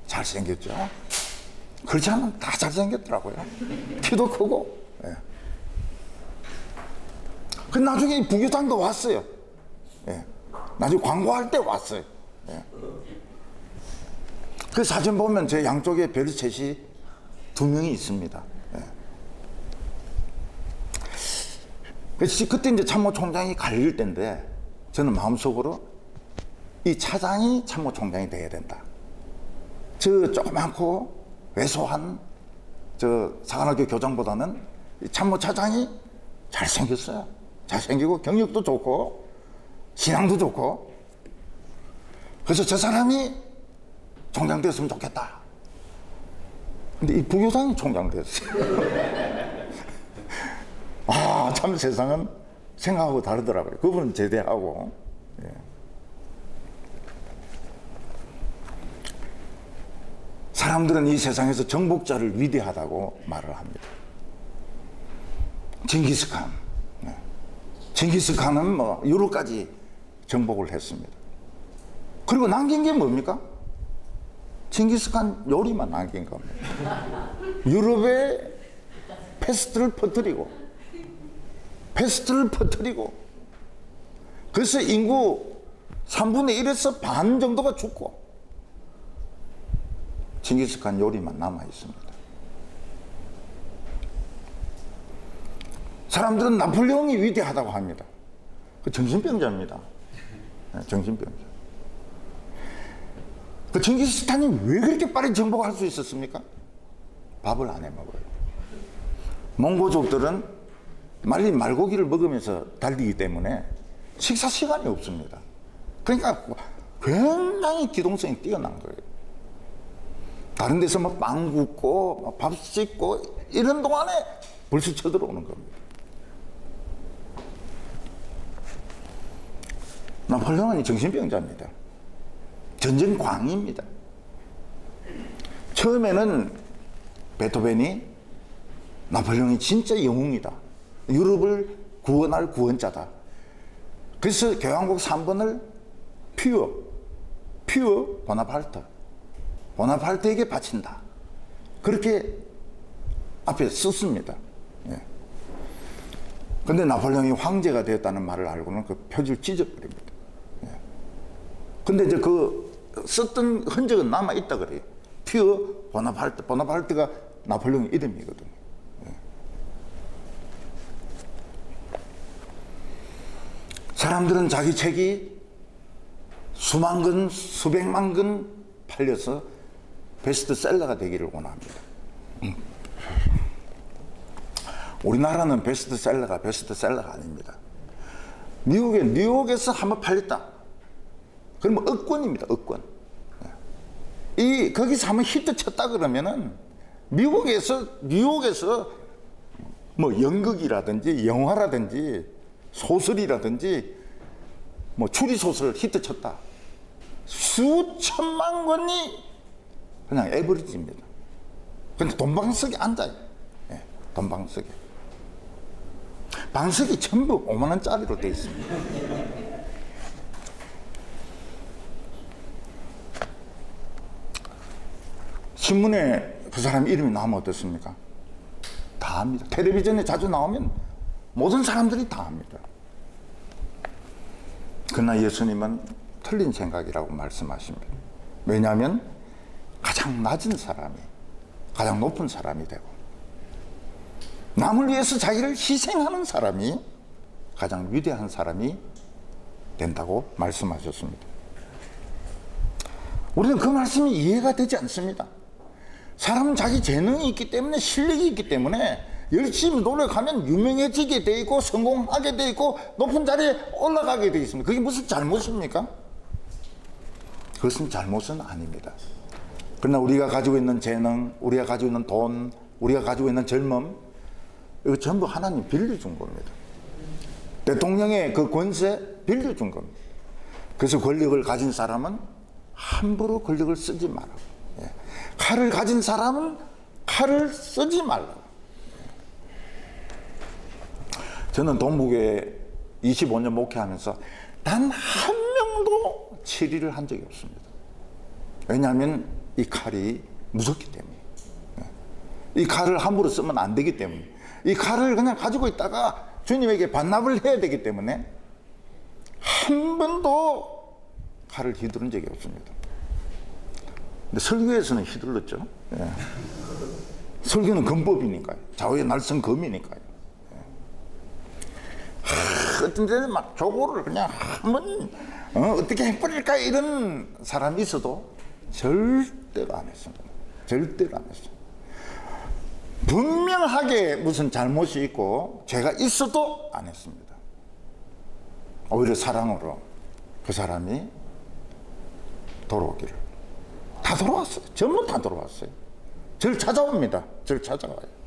S1: 잘생겼죠? 크리스찬은 다 잘생겼더라고요. 키도 크고. 예. 그 나중에 부교장도 왔어요. 예. 나중에 광고할 때 왔어요. 예. 그 사진 보면 제 양쪽에 별셋이 2명이 있습니다. 예. 그래서 그때 이제 참모총장이 갈릴 때인데 저는 마음속으로 이 차장이 참모총장이 돼야 된다. 저 조그맣고 왜소한 저 사관학교 교장보다는 이 참모차장이 잘생겼어요. 잘생기고 경력도 좋고 신앙도 좋고. 그래서 저 사람이 총장 됐으면 좋겠다. 근데 이 부교장이 총장 됐어요. 아, 참 세상은 생각하고 다르더라고요. 그분은 제대하고. 예. 사람들은 이 세상에서 정복자를 위대하다고 말을 합니다. 징기스칸. 네. 징기스칸은 뭐 유럽까지 정복을 했습니다. 그리고 남긴 게 뭡니까? 징기스칸 요리만 남긴 겁니다. 유럽에 패스트를 퍼뜨리고 그래서 인구 3분의 1에서 반 정도가 죽고 징기스칸 요리만 남아 있습니다. 사람들은 나폴레옹이 위대하다고 합니다. 그 정신병자입니다. 네, 정신병자. 그 징기스칸이 왜 그렇게 빨리 정복할 수 있었습니까? 밥을 안 해 먹어요. 몽고족들은 말린 말고기를 먹으면서 달리기 때문에 식사 시간이 없습니다. 그러니까 굉장히 기동성이 뛰어난 거예요. 다른 데서 뭐 빵 굽고 밥 씻고 이런 동안에 벌써 쳐들어오는 겁니다. 나폴레옹은 정신병자입니다. 전쟁광입니다. 처음에는 베토벤이 나폴레옹이 진짜 영웅이다. 유럽을 구원할 구원자다. 그래서 교향곡 3번을 퓨어 보나파르트에게 바친다. 그렇게 앞에 썼습니다. 예. 근데 나폴레옹이 황제가 되었다는 말을 알고는 그 표지를 찢어버립니다. 예. 근데 이제 그 썼던 흔적은 남아있다 그래요. 퓨어 보나파르트가 나폴레옹 이름이거든요. 예. 사람들은 자기 책이 수만 권, 수백만 권 팔려서 베스트셀러가 되기를 원합니다. 우리나라는 베스트셀러가 아닙니다. 뉴욕에서 한번 팔렸다. 그러면 억권입니다. 억권. 거기서 한번 히트 쳤다 그러면은 뉴욕에서 뭐 연극이라든지 영화라든지 소설이라든지 뭐 추리소설 히트 쳤다. 수천만 권이 그냥 에버리지입니다. 근데 돈방석에 앉아요. 예, 돈방석에. 방석이 전부 5만 원짜리로 되어 있습니다. 신문에 그 사람 이름이 나오면 어떻습니까? 다 합니다. 텔레비전에 자주 나오면 모든 사람들이 다 합니다. 그러나 예수님은 틀린 생각이라고 말씀하십니다. 왜냐하면 가장 낮은 사람이 가장 높은 사람이 되고 남을 위해서 자기를 희생하는 사람이 가장 위대한 사람이 된다고 말씀하셨습니다. 우리는 그 말씀이 이해가 되지 않습니다. 사람은 자기 재능이 있기 때문에 실력이 있기 때문에 열심히 노력하면 유명해지게 돼 있고 성공하게 돼 있고 높은 자리에 올라가게 돼 있습니다. 그게 무슨 잘못입니까? 그것은 잘못은 아닙니다. 그러나 우리가 가지고 있는 재능, 우리가 가지고 있는 돈, 우리가 가지고 있는 젊음, 이거 전부 하나님 빌려준 겁니다. 대통령의 그 권세 빌려준 겁니다. 그래서 권력을 가진 사람은 함부로 권력을 쓰지 말라고. 예. 칼을 가진 사람은 칼을 쓰지 말라고. 저는 동북에 25년 목회하면서 단 한 명도 치리를 한 적이 없습니다. 왜냐하면 이 칼이 무섭기 때문에. 이 칼을 함부로 쓰면 안 되기 때문에. 이 칼을 그냥 가지고 있다가 주님에게 반납을 해야 되기 때문에 한 번도 칼을 휘두른 적이 없습니다. 근데 설교에서는 휘둘렀죠. 예. 설교는 금법이니까요. 좌우의 날선 검이니까요. 어떤 데는 막 조고를 그냥 한번 어떻게 해버릴까 이런 사람이 있어도 절대로 안 했습니다. 절대로 안 했어요. 분명하게 무슨 잘못이 있고 죄가 있어도 안 했습니다. 오히려 사랑으로 그 사람이 돌아오기를. 다 돌아왔어요. 전부 다 돌아왔어요. 저를 찾아옵니다. 저를 찾아와요.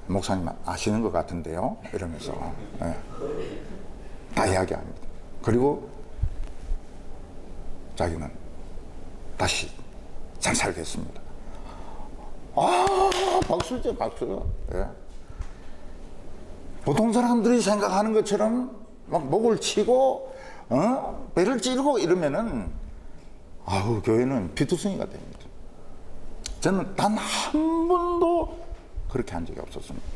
S1: 목사님 아시는 것 같은데요? 이러면서 다 이야기합니다. 그리고 자기는 다시 잘 살겠습니다. 박수죠, 박수. 예. 보통 사람들이 생각하는 것처럼 막 목을 치고 배를 찌르고 이러면은 교회는 피투성이가 됩니다. 저는 단 한 번도 그렇게 한 적이 없었습니다.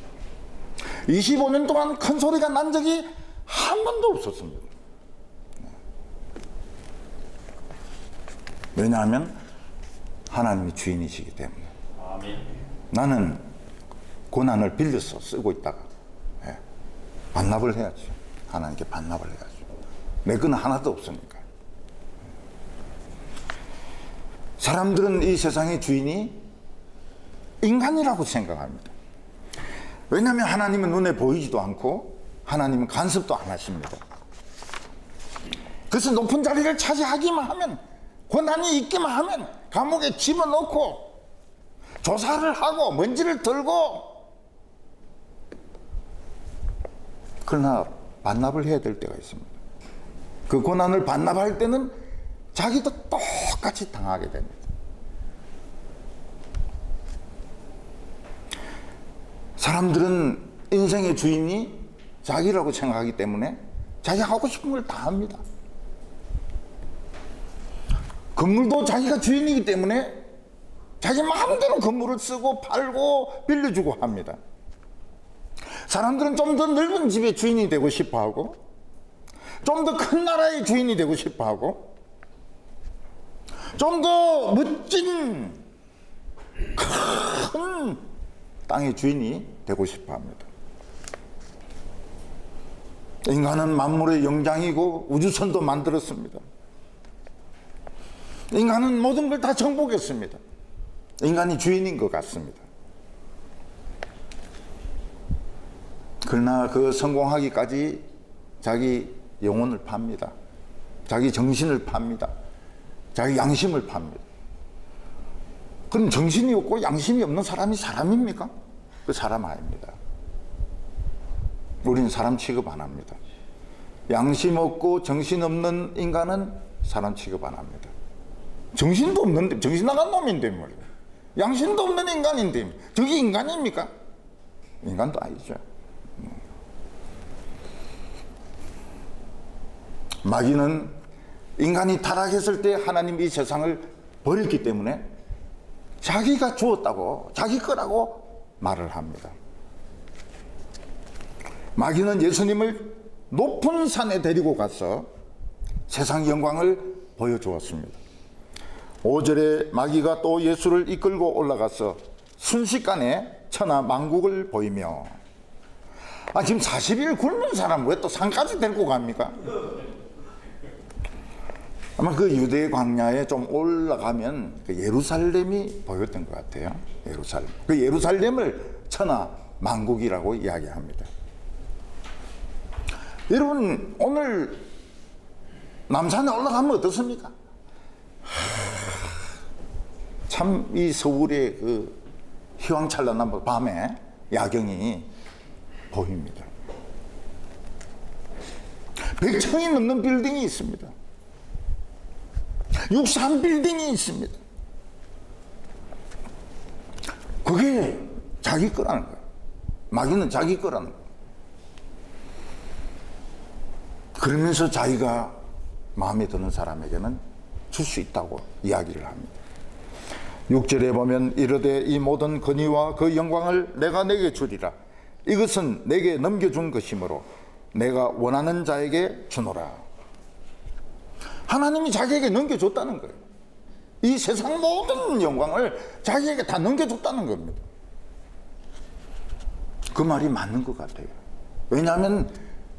S1: 25년 동안 큰 소리가 난 적이 한 번도 없었습니다. 왜냐하면 하나님이 주인이시기 때문에. 나는 고난을 빌려서 쓰고 있다가 반납을 해야죠. 하나님께 반납을 해야죠. 내 건 하나도 없으니까. 사람들은 이 세상의 주인이 인간이라고 생각합니다. 왜냐하면 하나님은 눈에 보이지도 않고 하나님은 간섭도 안 하십니다. 그래서 높은 자리를 차지하기만 하면, 권한이 있기만 하면 감옥에 집어넣고 조사를 하고 먼지를 털고. 그러나 반납을 해야 될 때가 있습니다. 그 고난을 반납할 때는 자기도 똑같이 당하게 됩니다. 사람들은 인생의 주인이 자기라고 생각하기 때문에 자기 하고 싶은 걸 다 합니다. 건물도 자기가 주인이기 때문에 자기 마음대로 건물을 쓰고 팔고 빌려주고 합니다. 사람들은 좀 더 넓은 집의 주인이 되고 싶어 하고, 좀 더 큰 나라의 주인이 되고 싶어 하고, 좀 더 멋진 큰 땅의 주인이 되고 싶어 합니다. 인간은 만물의 영장이고 우주선도 만들었습니다. 인간은 모든 걸 다 정복했습니다. 인간이 주인인 것 같습니다. 그러나 그 성공하기까지 자기 영혼을 팝니다. 자기 정신을 팝니다. 자기 양심을 팝니다. 그럼 정신이 없고 양심이 없는 사람이 사람입니까? 그 사람 아닙니다. 우리는 사람 취급 안 합니다. 양심 없고 정신 없는 인간은 사람 취급 안 합니다. 정신도 없는데, 정신 나간 놈인데 말이에요. 양심도 없는 인간인데 저게 인간입니까? 인간도 아니죠. 마귀는 인간이 타락했을 때 하나님 이 세상을 버렸기 때문에 자기가 주었다고, 자기 거라고 말을 합니다. 마귀는 예수님을 높은 산에 데리고 가서 세상 영광을 보여주었습니다. 5절에 마귀가 또 예수를 이끌고 올라가서 순식간에 천하 만국을 보이며. 지금 40일 굶는 사람 왜 또 산까지 데리고 갑니까? 아마 그 유대 광야에 좀 올라가면 그 예루살렘이 보였던 것 같아요. 예루살렘. 그 예루살렘을 천하 만국이라고 이야기합니다. 여러분, 오늘 남산에 올라가면 어떻습니까? 참 이 서울의 그 휘황찬란한 밤에 야경이 보입니다. 100층이 넘는 빌딩이 있습니다. 63빌딩이 있습니다. 그게 자기 거라는 거예요. 마귀는 자기 거라는 거예요. 그러면서 자기가 마음에 드는 사람에게는 줄 수 있다고 이야기를 합니다. 6절에 보면 이르되 이 모든 권위와 그 영광을 내가 내게 주리라. 이것은 내게 넘겨준 것이므로 내가 원하는 자에게 주노라. 하나님이 자기에게 넘겨줬다는 거예요. 이 세상 모든 영광을 자기에게 다 넘겨줬다는 겁니다. 그 말이 맞는 것 같아요. 왜냐하면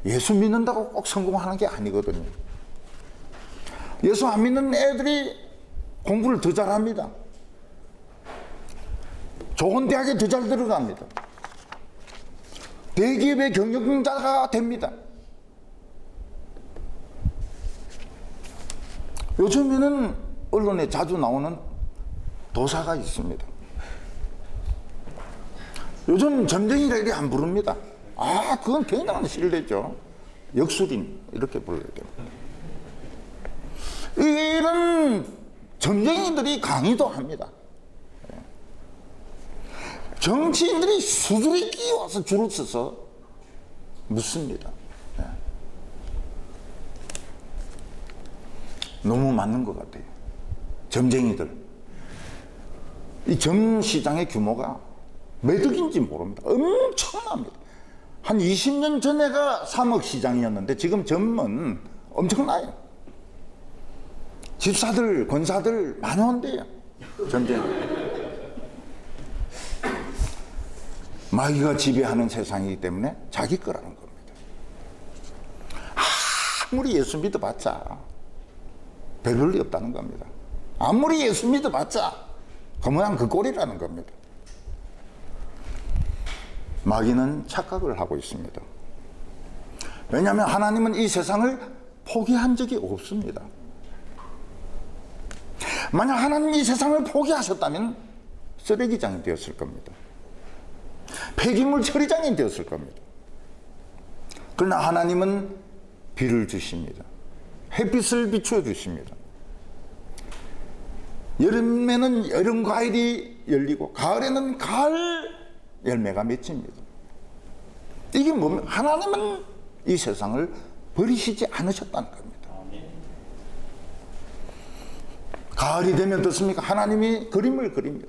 S1: 예수 믿는다고 꼭 성공하는 게 아니거든요. 예수 안 믿는 애들이 공부를 더 잘합니다. 좋은 대학에 더 잘 들어갑니다. 대기업의 경영자가 됩니다. 요즘에는 언론에 자주 나오는 도사가 있습니다. 요즘 점쟁이라 이렇게 안 부릅니다. 그건 굉장한 실례죠. 역술인 이렇게 불러야 됩니다. 이런 점쟁이들이 강의도 합니다. 정치인들이 수두리 끼워서 줄을 서서 묻습니다. 너무 맞는 것 같아요. 점쟁이들. 이 점 시장의 규모가 몇 억인지 모릅니다. 엄청납니다. 한 20년 전에가 3억 시장이었는데 지금 점은 엄청나요. 집사들, 권사들 많이 온대요. 점쟁이. 마귀가 지배하는 세상이기 때문에 자기 거라는 겁니다. 아무리 예수 믿어봤자 별 볼일 없다는 겁니다. 아무리 예수 믿어봤자 그 모양 그 꼴이라는 겁니다. 마귀는 착각을 하고 있습니다. 왜냐하면 하나님은 이 세상을 포기한 적이 없습니다. 만약 하나님이 이 세상을 포기하셨다면 쓰레기장이 되었을 겁니다. 폐기물 처리장이 되었을 겁니다. 그러나 하나님은 비를 주십니다. 햇빛을 비추어 주십니다. 여름에는 여름 과일이 열리고 가을에는 가을 열매가 맺힙니다. 이게 뭡니까? 하나님은 이 세상을 버리시지 않으셨다는 겁니다. 가을이 되면 어떻습니까? 하나님이 그림을 그립니다.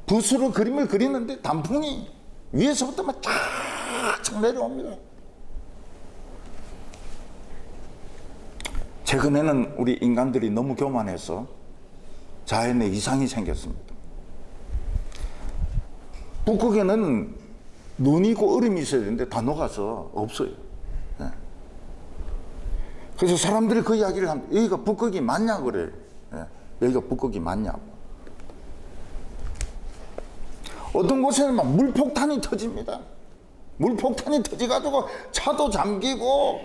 S1: 붓으로 그림을 그리는데 단풍이 위에서부터 막 쫙쫙 내려옵니다. 최근에는 우리 인간들이 너무 교만해서 자연에 이상이 생겼습니다. 북극에는 눈이 있고 얼음이 있어야 되는데 다 녹아서 없어요. 네. 그래서 사람들이 그 이야기를 합니다. 여기가 북극이 맞냐고 그래요. 네. 여기가 북극이 맞냐고. 어떤 곳에는 막 물폭탄이 터집니다. 물폭탄이 터져가지고 차도 잠기고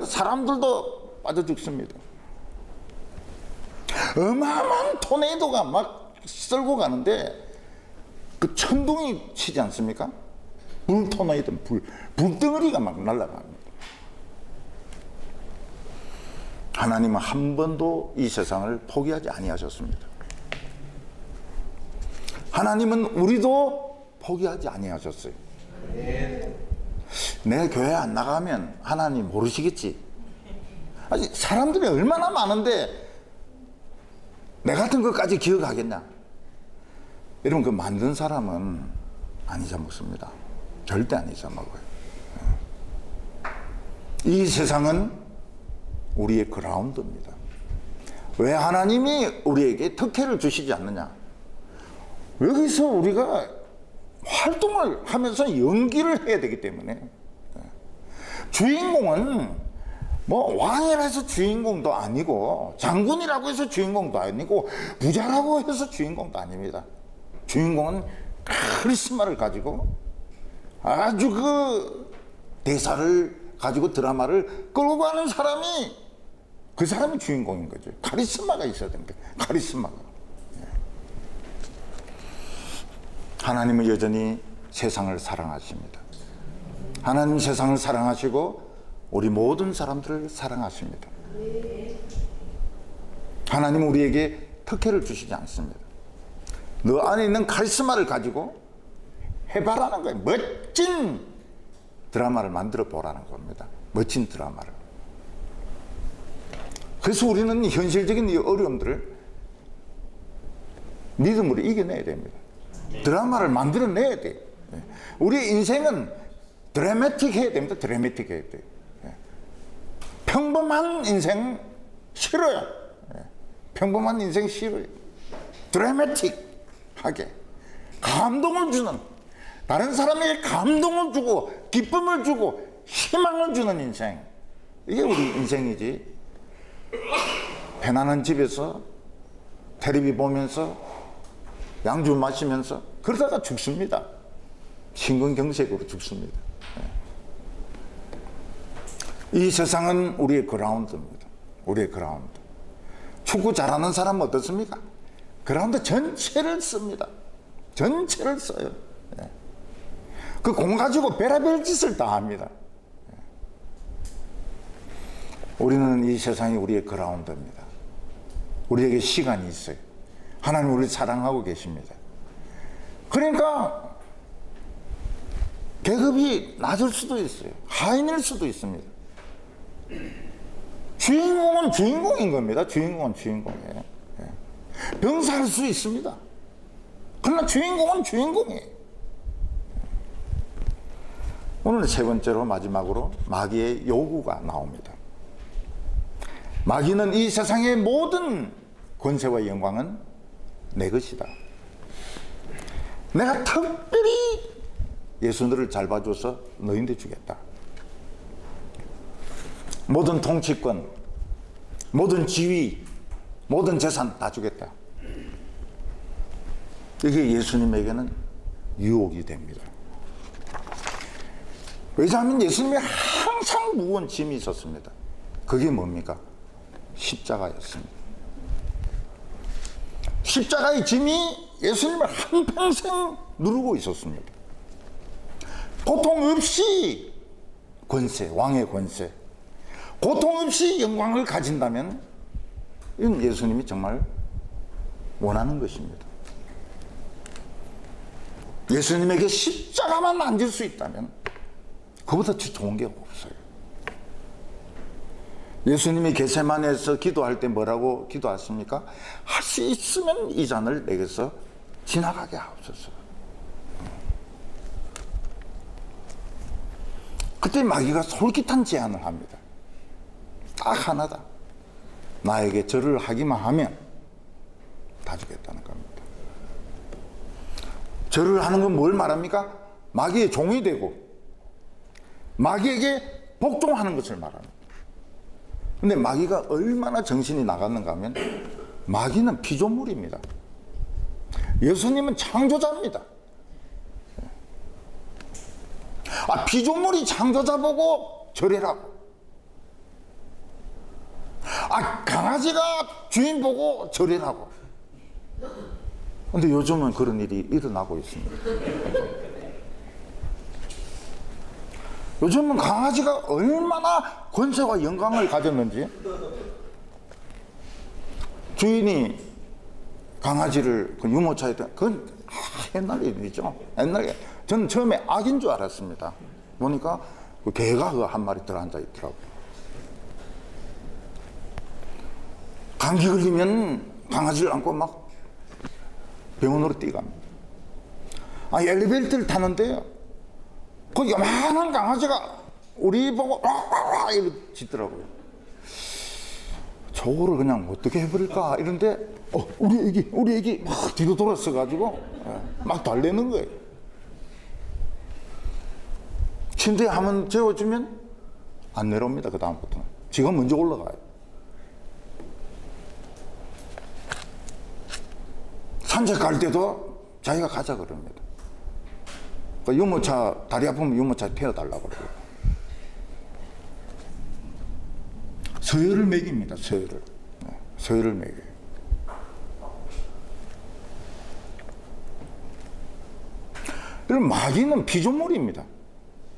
S1: 사람들도 빠져 죽습니다. 어마어마한 토네이도가 막 쓸고 가는데 그 천둥이 치지 않습니까? 불토네이도, 불덩어리가 막 날아갑니다. 하나님은 한 번도 이 세상을 포기하지 아니하셨습니다. 하나님은 우리도 포기하지 아니하셨어요. 내 교회 안 나가면 하나님 모르시겠지. 아니, 사람들이 얼마나 많은데 내 같은 것까지 기억하겠냐. 여러분, 그 만든 사람은 안 잊어먹습니다. 절대 안 잊어먹어요. 이 세상은 우리의 그라운드입니다. 왜 하나님이 우리에게 특혜를 주시지 않느냐. 여기서 우리가 활동을 하면서 연기를 해야 되기 때문에 주인공은 뭐 왕이라 해서 주인공도 아니고 장군이라고 해서 주인공도 아니고 부자라고 해서 주인공도 아닙니다. 주인공은 카리스마를 가지고 아주 그 대사를 가지고 드라마를 끌고 가는 사람이 그 사람이 주인공인 거죠. 카리스마가 있어야 됩니다. 카리스마가. 하나님은 여전히 세상을 사랑하십니다. 하나님 세상을 사랑하시고 우리 모든 사람들을 사랑하십니다. 하나님은 우리에게 특혜를 주시지 않습니다. 너 안에 있는 카리스마를 가지고 해봐라는 거예요. 멋진 드라마를 만들어 보라는 겁니다. 멋진 드라마를. 그래서 우리는 현실적인 이 어려움들을 믿음으로 이겨내야 됩니다. 드라마를 만들어내야 돼요. 우리 인생은 드라마틱 해야 됩니다. 드라마틱 해야 돼요. 평범한 인생 싫어요. 평범한 인생 싫어요. 드라마틱하게 감동을 주는, 다른 사람에게 감동을 주고 기쁨을 주고 희망을 주는 인생, 이게 우리 인생이지. 편안한 집에서 텔레비 보면서 양주 마시면서 그러다가 죽습니다. 심근경색으로 죽습니다. 이 세상은 우리의 그라운드입니다. 우리의 그라운드. 축구 잘하는 사람은 어떻습니까? 그라운드 전체를 씁니다. 전체를 써요. 그 공 가지고 별의별 짓을 다 합니다. 우리는 이 세상이 우리의 그라운드입니다. 우리에게 시간이 있어요. 하나님 우리를 사랑하고 계십니다. 그러니까 계급이 낮을 수도 있어요. 하인일 수도 있습니다. 주인공은 주인공인 겁니다. 주인공은 주인공이에요. 병사할 수 있습니다. 그러나 주인공은 주인공이에요. 오늘 세 번째로 마지막으로 마귀의 요구가 나옵니다. 마귀는 이 세상의 모든 권세와 영광은 내 것이다. 내가 특별히 예수들을 잘 봐줘서 너희한테 주겠다. 모든 통치권, 모든 지위, 모든 재산 다 주겠다. 이게 예수님에게는 유혹이 됩니다. 왜냐하면 예수님이 항상 무거운 짐이 있었습니다. 그게 뭡니까? 십자가였습니다. 십자가의 짐이 예수님을 한평생 누르고 있었습니다. 고통 없이 권세, 왕의 권세, 고통 없이 영광을 가진다면 이건 예수님이 정말 원하는 것입니다. 예수님에게 십자가만 앉을 수 있다면 그보다 더 좋은 게 없어요. 예수님이 겟세마네에서 기도할 때 뭐라고 기도하십니까? 할 수 있으면 이 잔을 내게서 지나가게 하옵소서. 그때 마귀가 솔깃한 제안을 합니다. 딱 하나다. 나에게 절을 하기만 하면 다 주겠다는 겁니다. 절을 하는 건 뭘 말합니까? 마귀의 종이 되고 마귀에게 복종하는 것을 말합니다. 근데 마귀가 얼마나 정신이 나갔는가 하면 마귀는 피조물입니다. 예수님은 창조자입니다. 피조물이 창조자 보고 절해라고. 강아지가 주인 보고 절해라고. 근데 요즘은 그런 일이 일어나고 있습니다. 요즘은 강아지가 얼마나 권세와 영광을 가졌는지, 주인이 강아지를 그 유모차에, 그건 옛날 일이죠. 옛날에 저는 처음에 악인 줄 알았습니다. 보니까 그 개가 그 한 마리 들어앉아 있더라고요. 감기 걸리면 강아지를 안고 막 병원으로 뛰어갑니다. 엘리베이터를 타는데요, 그 요만한 강아지가 우리 보고 와와와 이러고 짖더라고요. 저거를 그냥 어떻게 해버릴까 이런데 우리 애기 막 뒤로 돌았어 가지고 막 달래는 거예요. 침대에 한번 재워주면 안 내려옵니다. 그 다음부터는 지가 먼저 올라가요. 산책 갈 때도 자기가 가자 그럽니다. 그 유모차, 다리 아프면 유모차 태워달라고 그래요. 서열을 매깁니다. 서열을. 서열을 매겨요. 그럼 마귀는 피조물입니다.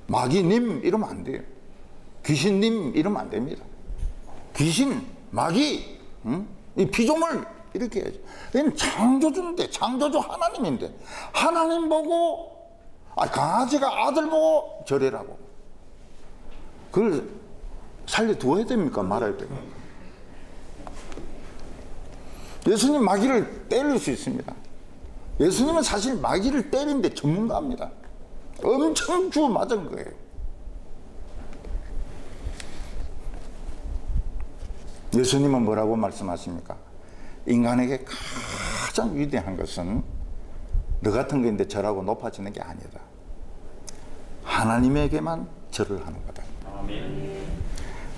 S1: 마귀님 이러면 안 돼요. 귀신님 이러면 안 됩니다. 귀신, 마귀, 이 피조물 이렇게 해야죠. 얘는 창조주인데, 창조주 하나님인데, 하나님 보고, 강아지가 아들 보고 절해라고. 그걸 살려두어야 됩니까? 말할 때. 예수님 마귀를 때릴 수 있습니다. 예수님은 사실 마귀를 때리는데 전문가입니다. 엄청 주워 맞은 거예요. 예수님은 뭐라고 말씀하십니까? 인간에게 가장 위대한 것은 너 같은 거인데 절하고 높아지는 게 아니다. 하나님에게만 절을 하는 거다. 아멘.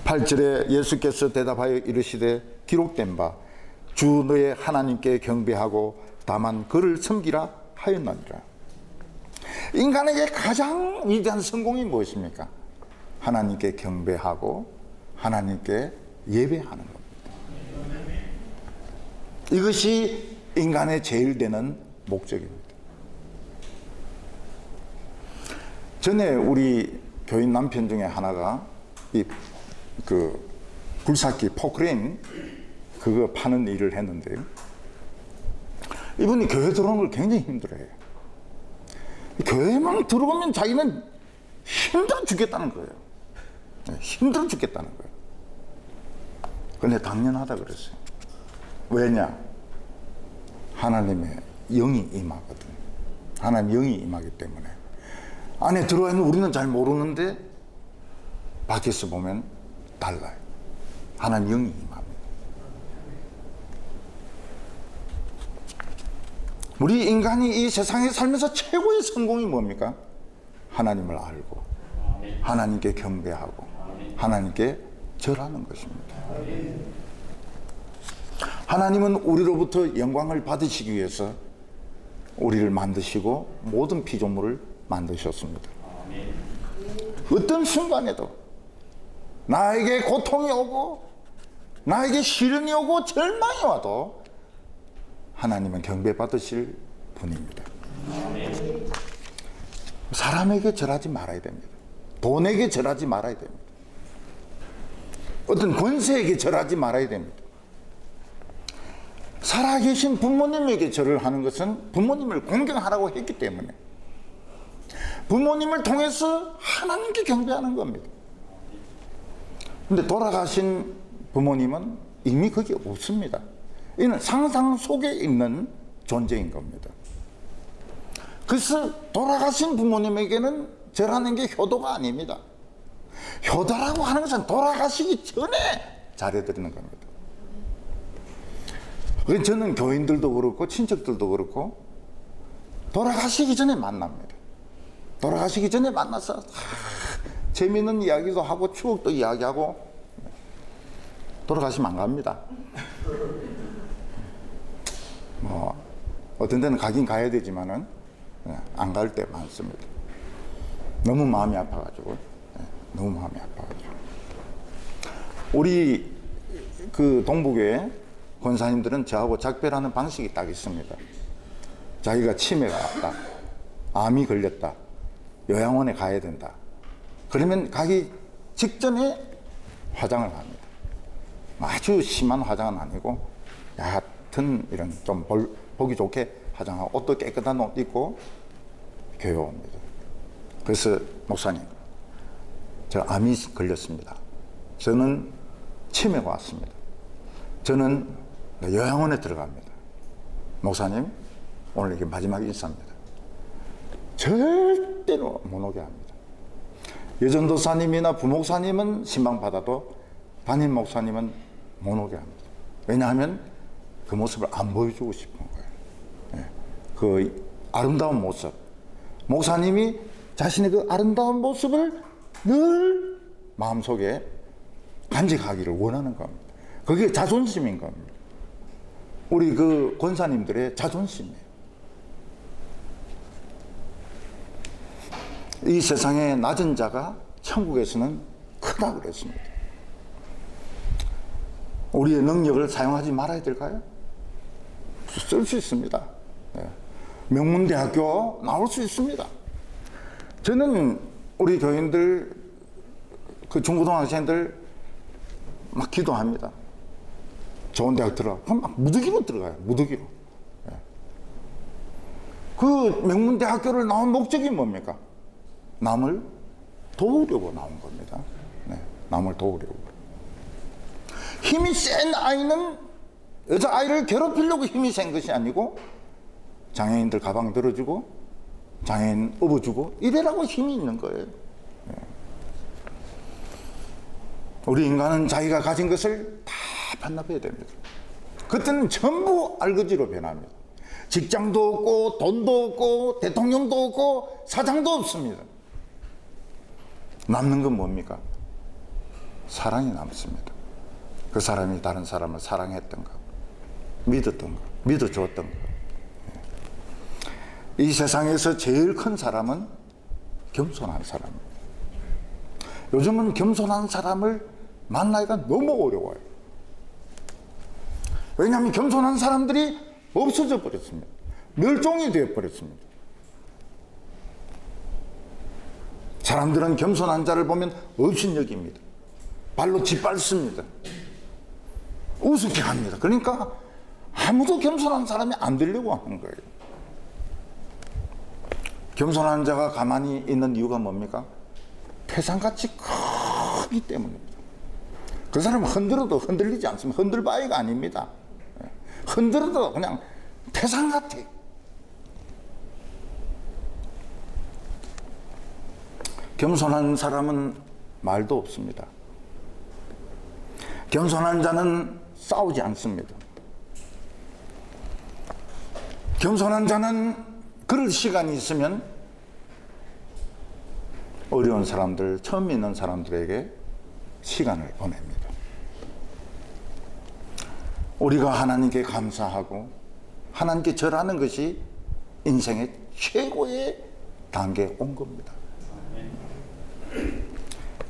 S1: 8절에 예수께서 대답하여 이르시되 기록된 바 주 너의 하나님께 경배하고 다만 그를 섬기라 하였느니라. 인간에게 가장 위대한 성공이 무엇입니까? 하나님께 경배하고 하나님께 예배하는 겁니다. 이것이 인간의 제일 되는 목적입니다. 전에 우리 교인 남편 중에 하나가 굴삭기 포크레인 그거 파는 일을 했는데요. 이분이 교회 들어오는 걸 굉장히 힘들어해요. 교회만 들어오면 자기는 힘들어 죽겠다는 거예요. 힘들어 죽겠다는 거예요. 근데 당연하다 그랬어요. 왜냐? 하나님의 영이 임하거든. 하나님 영이 임하기 때문에. 안에 들어와 있는 우리는 잘 모르는데 밖에서 보면 달라요. 하나님 영이 임합니다. 우리 인간이 이 세상에 살면서 최고의 성공이 뭡니까? 하나님을 알고 하나님께 경배하고 하나님께 절하는 것입니다. 하나님은 우리로부터 영광을 받으시기 위해서 우리를 만드시고 모든 피조물을 만드셨습니다. 어떤 순간에도 나에게 고통이 오고 나에게 시련이 오고 절망이 와도 하나님은 경배받으실 분입니다. 사람에게 절하지 말아야 됩니다. 돈에게 절하지 말아야 됩니다. 어떤 권세에게 절하지 말아야 됩니다. 살아계신 부모님에게 절을 하는 것은 부모님을 공경하라고 했기 때문에 부모님을 통해서 하나님께 경배하는 겁니다. 근데 돌아가신 부모님은 이미 거기 없습니다. 이는 상상 속에 있는 존재인 겁니다. 그래서 돌아가신 부모님에게는 절하는 게 효도가 아닙니다. 효도라고 하는 것은 돌아가시기 전에 잘해드리는 겁니다. 저는 교인들도 그렇고 친척들도 그렇고 돌아가시기 전에 만납니다. 돌아가시기 전에 만나서 재미있는 이야기도 하고 추억도 이야기하고 돌아가시면 안 갑니다. 어떤 데는 가긴 가야 되지만은 안 갈 때 많습니다. 너무 마음이 아파가지고 너무 마음이 아파가지고 우리 그 동북에 권사님들은 저하고 작별하는 방식이 딱 있습니다. 자기가 치매가 왔다, 암이 걸렸다, 요양원에 가야 된다. 그러면 가기 직전에 화장을 합니다. 아주 심한 화장은 아니고 얕은 이런 좀 보기 좋게 화장하고 옷도 깨끗한 옷 입고 교회 옵니다. 그래서 목사님, 저 암이 걸렸습니다. 저는 치매가 왔습니다. 저는 요양원에 들어갑니다. 목사님, 오늘 이게 마지막 인사입니다. 절대로 못 오게 합니다. 여전도사님이나 부목사님은 신방받아도 담임 목사님은 못 오게 합니다. 왜냐하면 그 모습을 안 보여주고 싶은 거예요. 그 아름다운 모습. 목사님이 자신의 그 아름다운 모습을 늘 마음속에 간직하기를 원하는 겁니다. 그게 자존심인 겁니다. 우리 그 권사님들의 자존심이에요. 이 세상에 낮은 자가 천국에서는 크다고 그랬습니다. 우리의 능력을 사용하지 말아야 될까요? 쓸 수 있습니다. 명문대학교 나올 수 있습니다. 저는 우리 교인들, 그 중고등학생들 막 기도합니다. 좋은 대학 들어가. 그럼 막 무더기로 들어가요. 무더기로. 그 명문대학교를 나온 목적이 뭡니까? 남을 도우려고 나온 겁니다. 남을 도우려고. 힘이 센 아이는 여자아이를 괴롭히려고 힘이 센 것이 아니고 장애인들 가방 들어주고 장애인 업어주고 이래라고 힘이 있는 거예요. 우리 인간은 자기가 가진 것을 다 반납해야 됩니다. 그때는 전부 알거지로 변합니다. 직장도 없고 돈도 없고 대통령도 없고 사장도 없습니다. 남는 건 뭡니까? 사랑이 남습니다. 그 사람이 다른 사람을 사랑했던 것, 믿었던 것, 믿어주었던 것. 이 세상에서 제일 큰 사람은 겸손한 사람입니다. 요즘은 겸손한 사람을 만나기가 너무 어려워요. 왜냐하면 겸손한 사람들이 없어져 버렸습니다. 멸종이 되어 버렸습니다. 사람들은 겸손한 자를 보면 업신여깁니다. 발로 짓밟습니다. 우습게 합니다. 그러니까 아무도 겸손한 사람이 안 되려고 하는 거예요. 겸손한 자가 가만히 있는 이유가 뭡니까? 태산같이 크기 때문입니다. 그 사람은 흔들어도 흔들리지 않습니다. 흔들 바위가 아닙니다. 흔들어도 그냥 태산 같아. 겸손한 사람은 말도 없습니다. 겸손한 자는 싸우지 않습니다. 겸손한 자는 그럴 시간이 있으면 어려운 사람들, 처음 있는 사람들에게 시간을 보냅니다. 우리가 하나님께 감사하고 하나님께 절하는 것이 인생의 최고의 단계에 온 겁니다.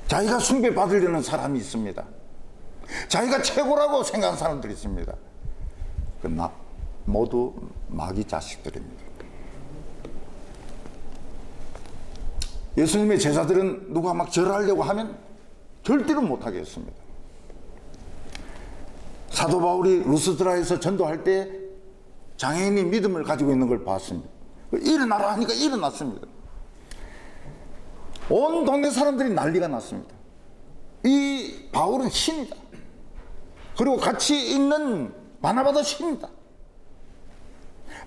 S1: 자기가 숭배받으려는 사람이 있습니다. 자기가 최고라고 생각하는 사람들이 있습니다. 그러나 모두 마귀 자식들입니다. 예수님의 제자들은 누가 막 절하려고 하면 절대로 못하게 했습니다. 사도 바울이 루스드라에서 전도할 때 장애인이 믿음을 가지고 있는 걸 봤습니다. 일어나라 하니까 일어났습니다. 온 동네 사람들이 난리가 났습니다. 이 바울은 신이다. 그리고 같이 있는 바나바도 신이다.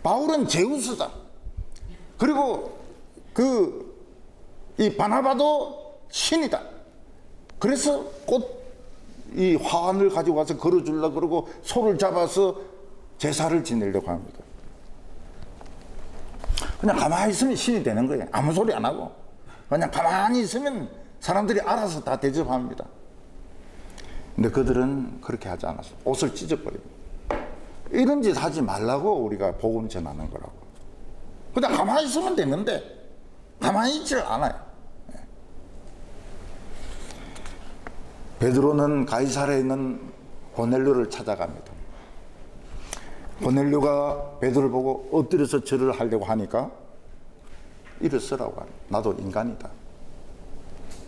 S1: 바울은 제우스다. 그리고 이 바나바도 신이다. 그래서 곧 이 화환을 가지고 와서 걸어주려고 그러고 소를 잡아서 제사를 지내려고 합니다. 그냥 가만히 있으면 신이 되는 거예요. 아무 소리 안 하고 그냥 가만히 있으면 사람들이 알아서 다 대접합니다. 근데 그들은 그렇게 하지 않았어요. 옷을 찢어버립니다. 이런 짓 하지 말라고 우리가 복음 전하는 거라고. 그냥 가만히 있으면 되는데 가만히 있질 않아요. 베드로는 가이사랴에 있는 고넬료를 찾아갑니다. 고넬료가 베드로를 보고 엎드려서 절을 하려고 하니까 일어서라고 합니다. 나도 인간이다.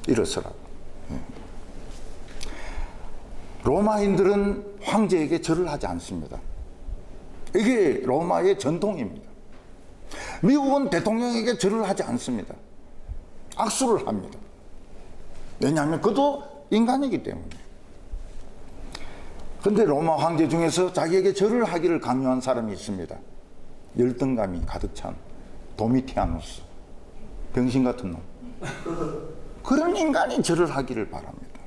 S1: 일어서라고. 로마인들은 황제에게 절을 하지 않습니다. 이게 로마의 전통입니다. 미국은 대통령에게 절을 하지 않습니다. 악수를 합니다. 왜냐하면 그도 인간이기 때문에. 그런데 로마 황제 중에서 자기에게 절을 하기를 강요한 사람이 있습니다. 열등감이 가득 찬 도미티아누스. 병신 같은 놈. 그런 인간이 절을 하기를 바랍니다.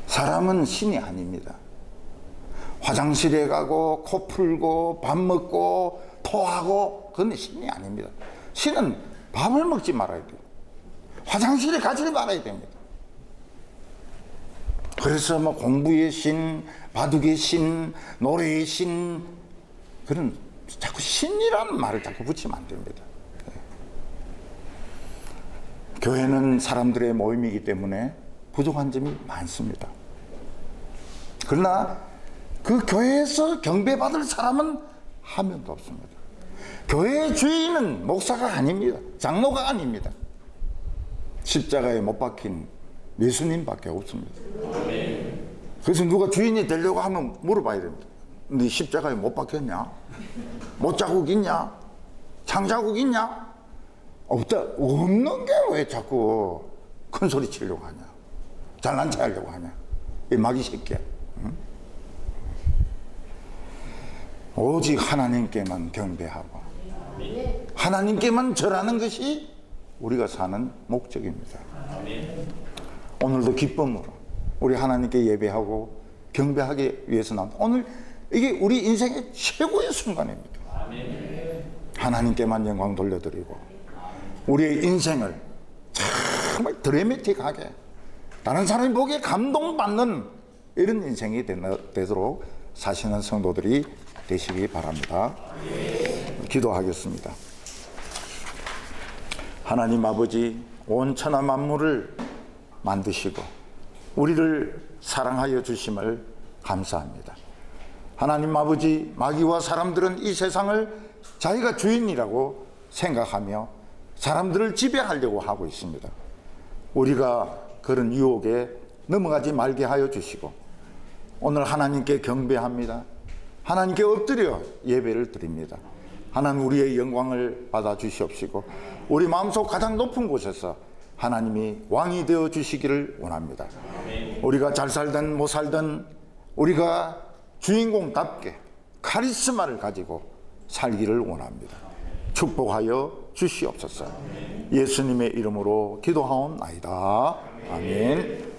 S1: 사람은 신이 아닙니다. 화장실에 가고 코 풀고 밥 먹고 토하고 그건 신이 아닙니다. 신은 밥을 먹지 말아야 돼요. 화장실에 가지 말아야 됩니다. 그래서 뭐 공부의 신, 바둑의 신, 노래의 신, 그런 자꾸 신이라는 말을 자꾸 붙이면 안 됩니다. 교회는 사람들의 모임이기 때문에 부족한 점이 많습니다. 그러나 그 교회에서 경배받을 사람은 한 명도 없습니다. 교회의 주인은 목사가 아닙니다. 장로가 아닙니다. 십자가에 못 박힌 예수님밖에 없습니다. 그래서 누가 주인이 되려고 하면 물어봐야 됩니다. 네 십자가에 못 박혔냐? 못 자국 있냐? 장자국 있냐? 없다. 없는 게 왜 자꾸 큰 소리 치려고 하냐? 잘난 체 하려고 하냐? 이 마귀 새끼야. 응? 오직 하나님께만 경배하고 하나님께만 절하는 것이 우리가 사는 목적입니다. 오늘도 기쁨으로 우리 하나님께 예배하고 경배하기 위해서 나온 오늘 이게 우리 인생의 최고의 순간입니다. 하나님께만 영광 돌려드리고 우리의 인생을 정말 드라마틱하게 다른 사람이 보기에 감동받는 이런 인생이 되도록 사시는 성도들이 되시기 바랍니다. 기도하겠습니다. 하나님 아버지, 온 천하 만물을 만드시고 우리를 사랑하여 주심을 감사합니다. 하나님 아버지, 마귀와 사람들은 이 세상을 자기가 주인이라고 생각하며 사람들을 지배하려고 하고 있습니다. 우리가 그런 유혹에 넘어가지 말게 하여 주시고 오늘 하나님께 경배합니다. 하나님께 엎드려 예배를 드립니다. 하나님, 우리의 영광을 받아 주시옵시고 우리 마음속 가장 높은 곳에서 하나님이 왕이 되어 주시기를 원합니다. 우리가 잘 살든 못 살든 우리가 주인공답게 카리스마를 가지고 살기를 원합니다. 축복하여 주시옵소서. 예수님의 이름으로 기도하옵나이다. 아멘.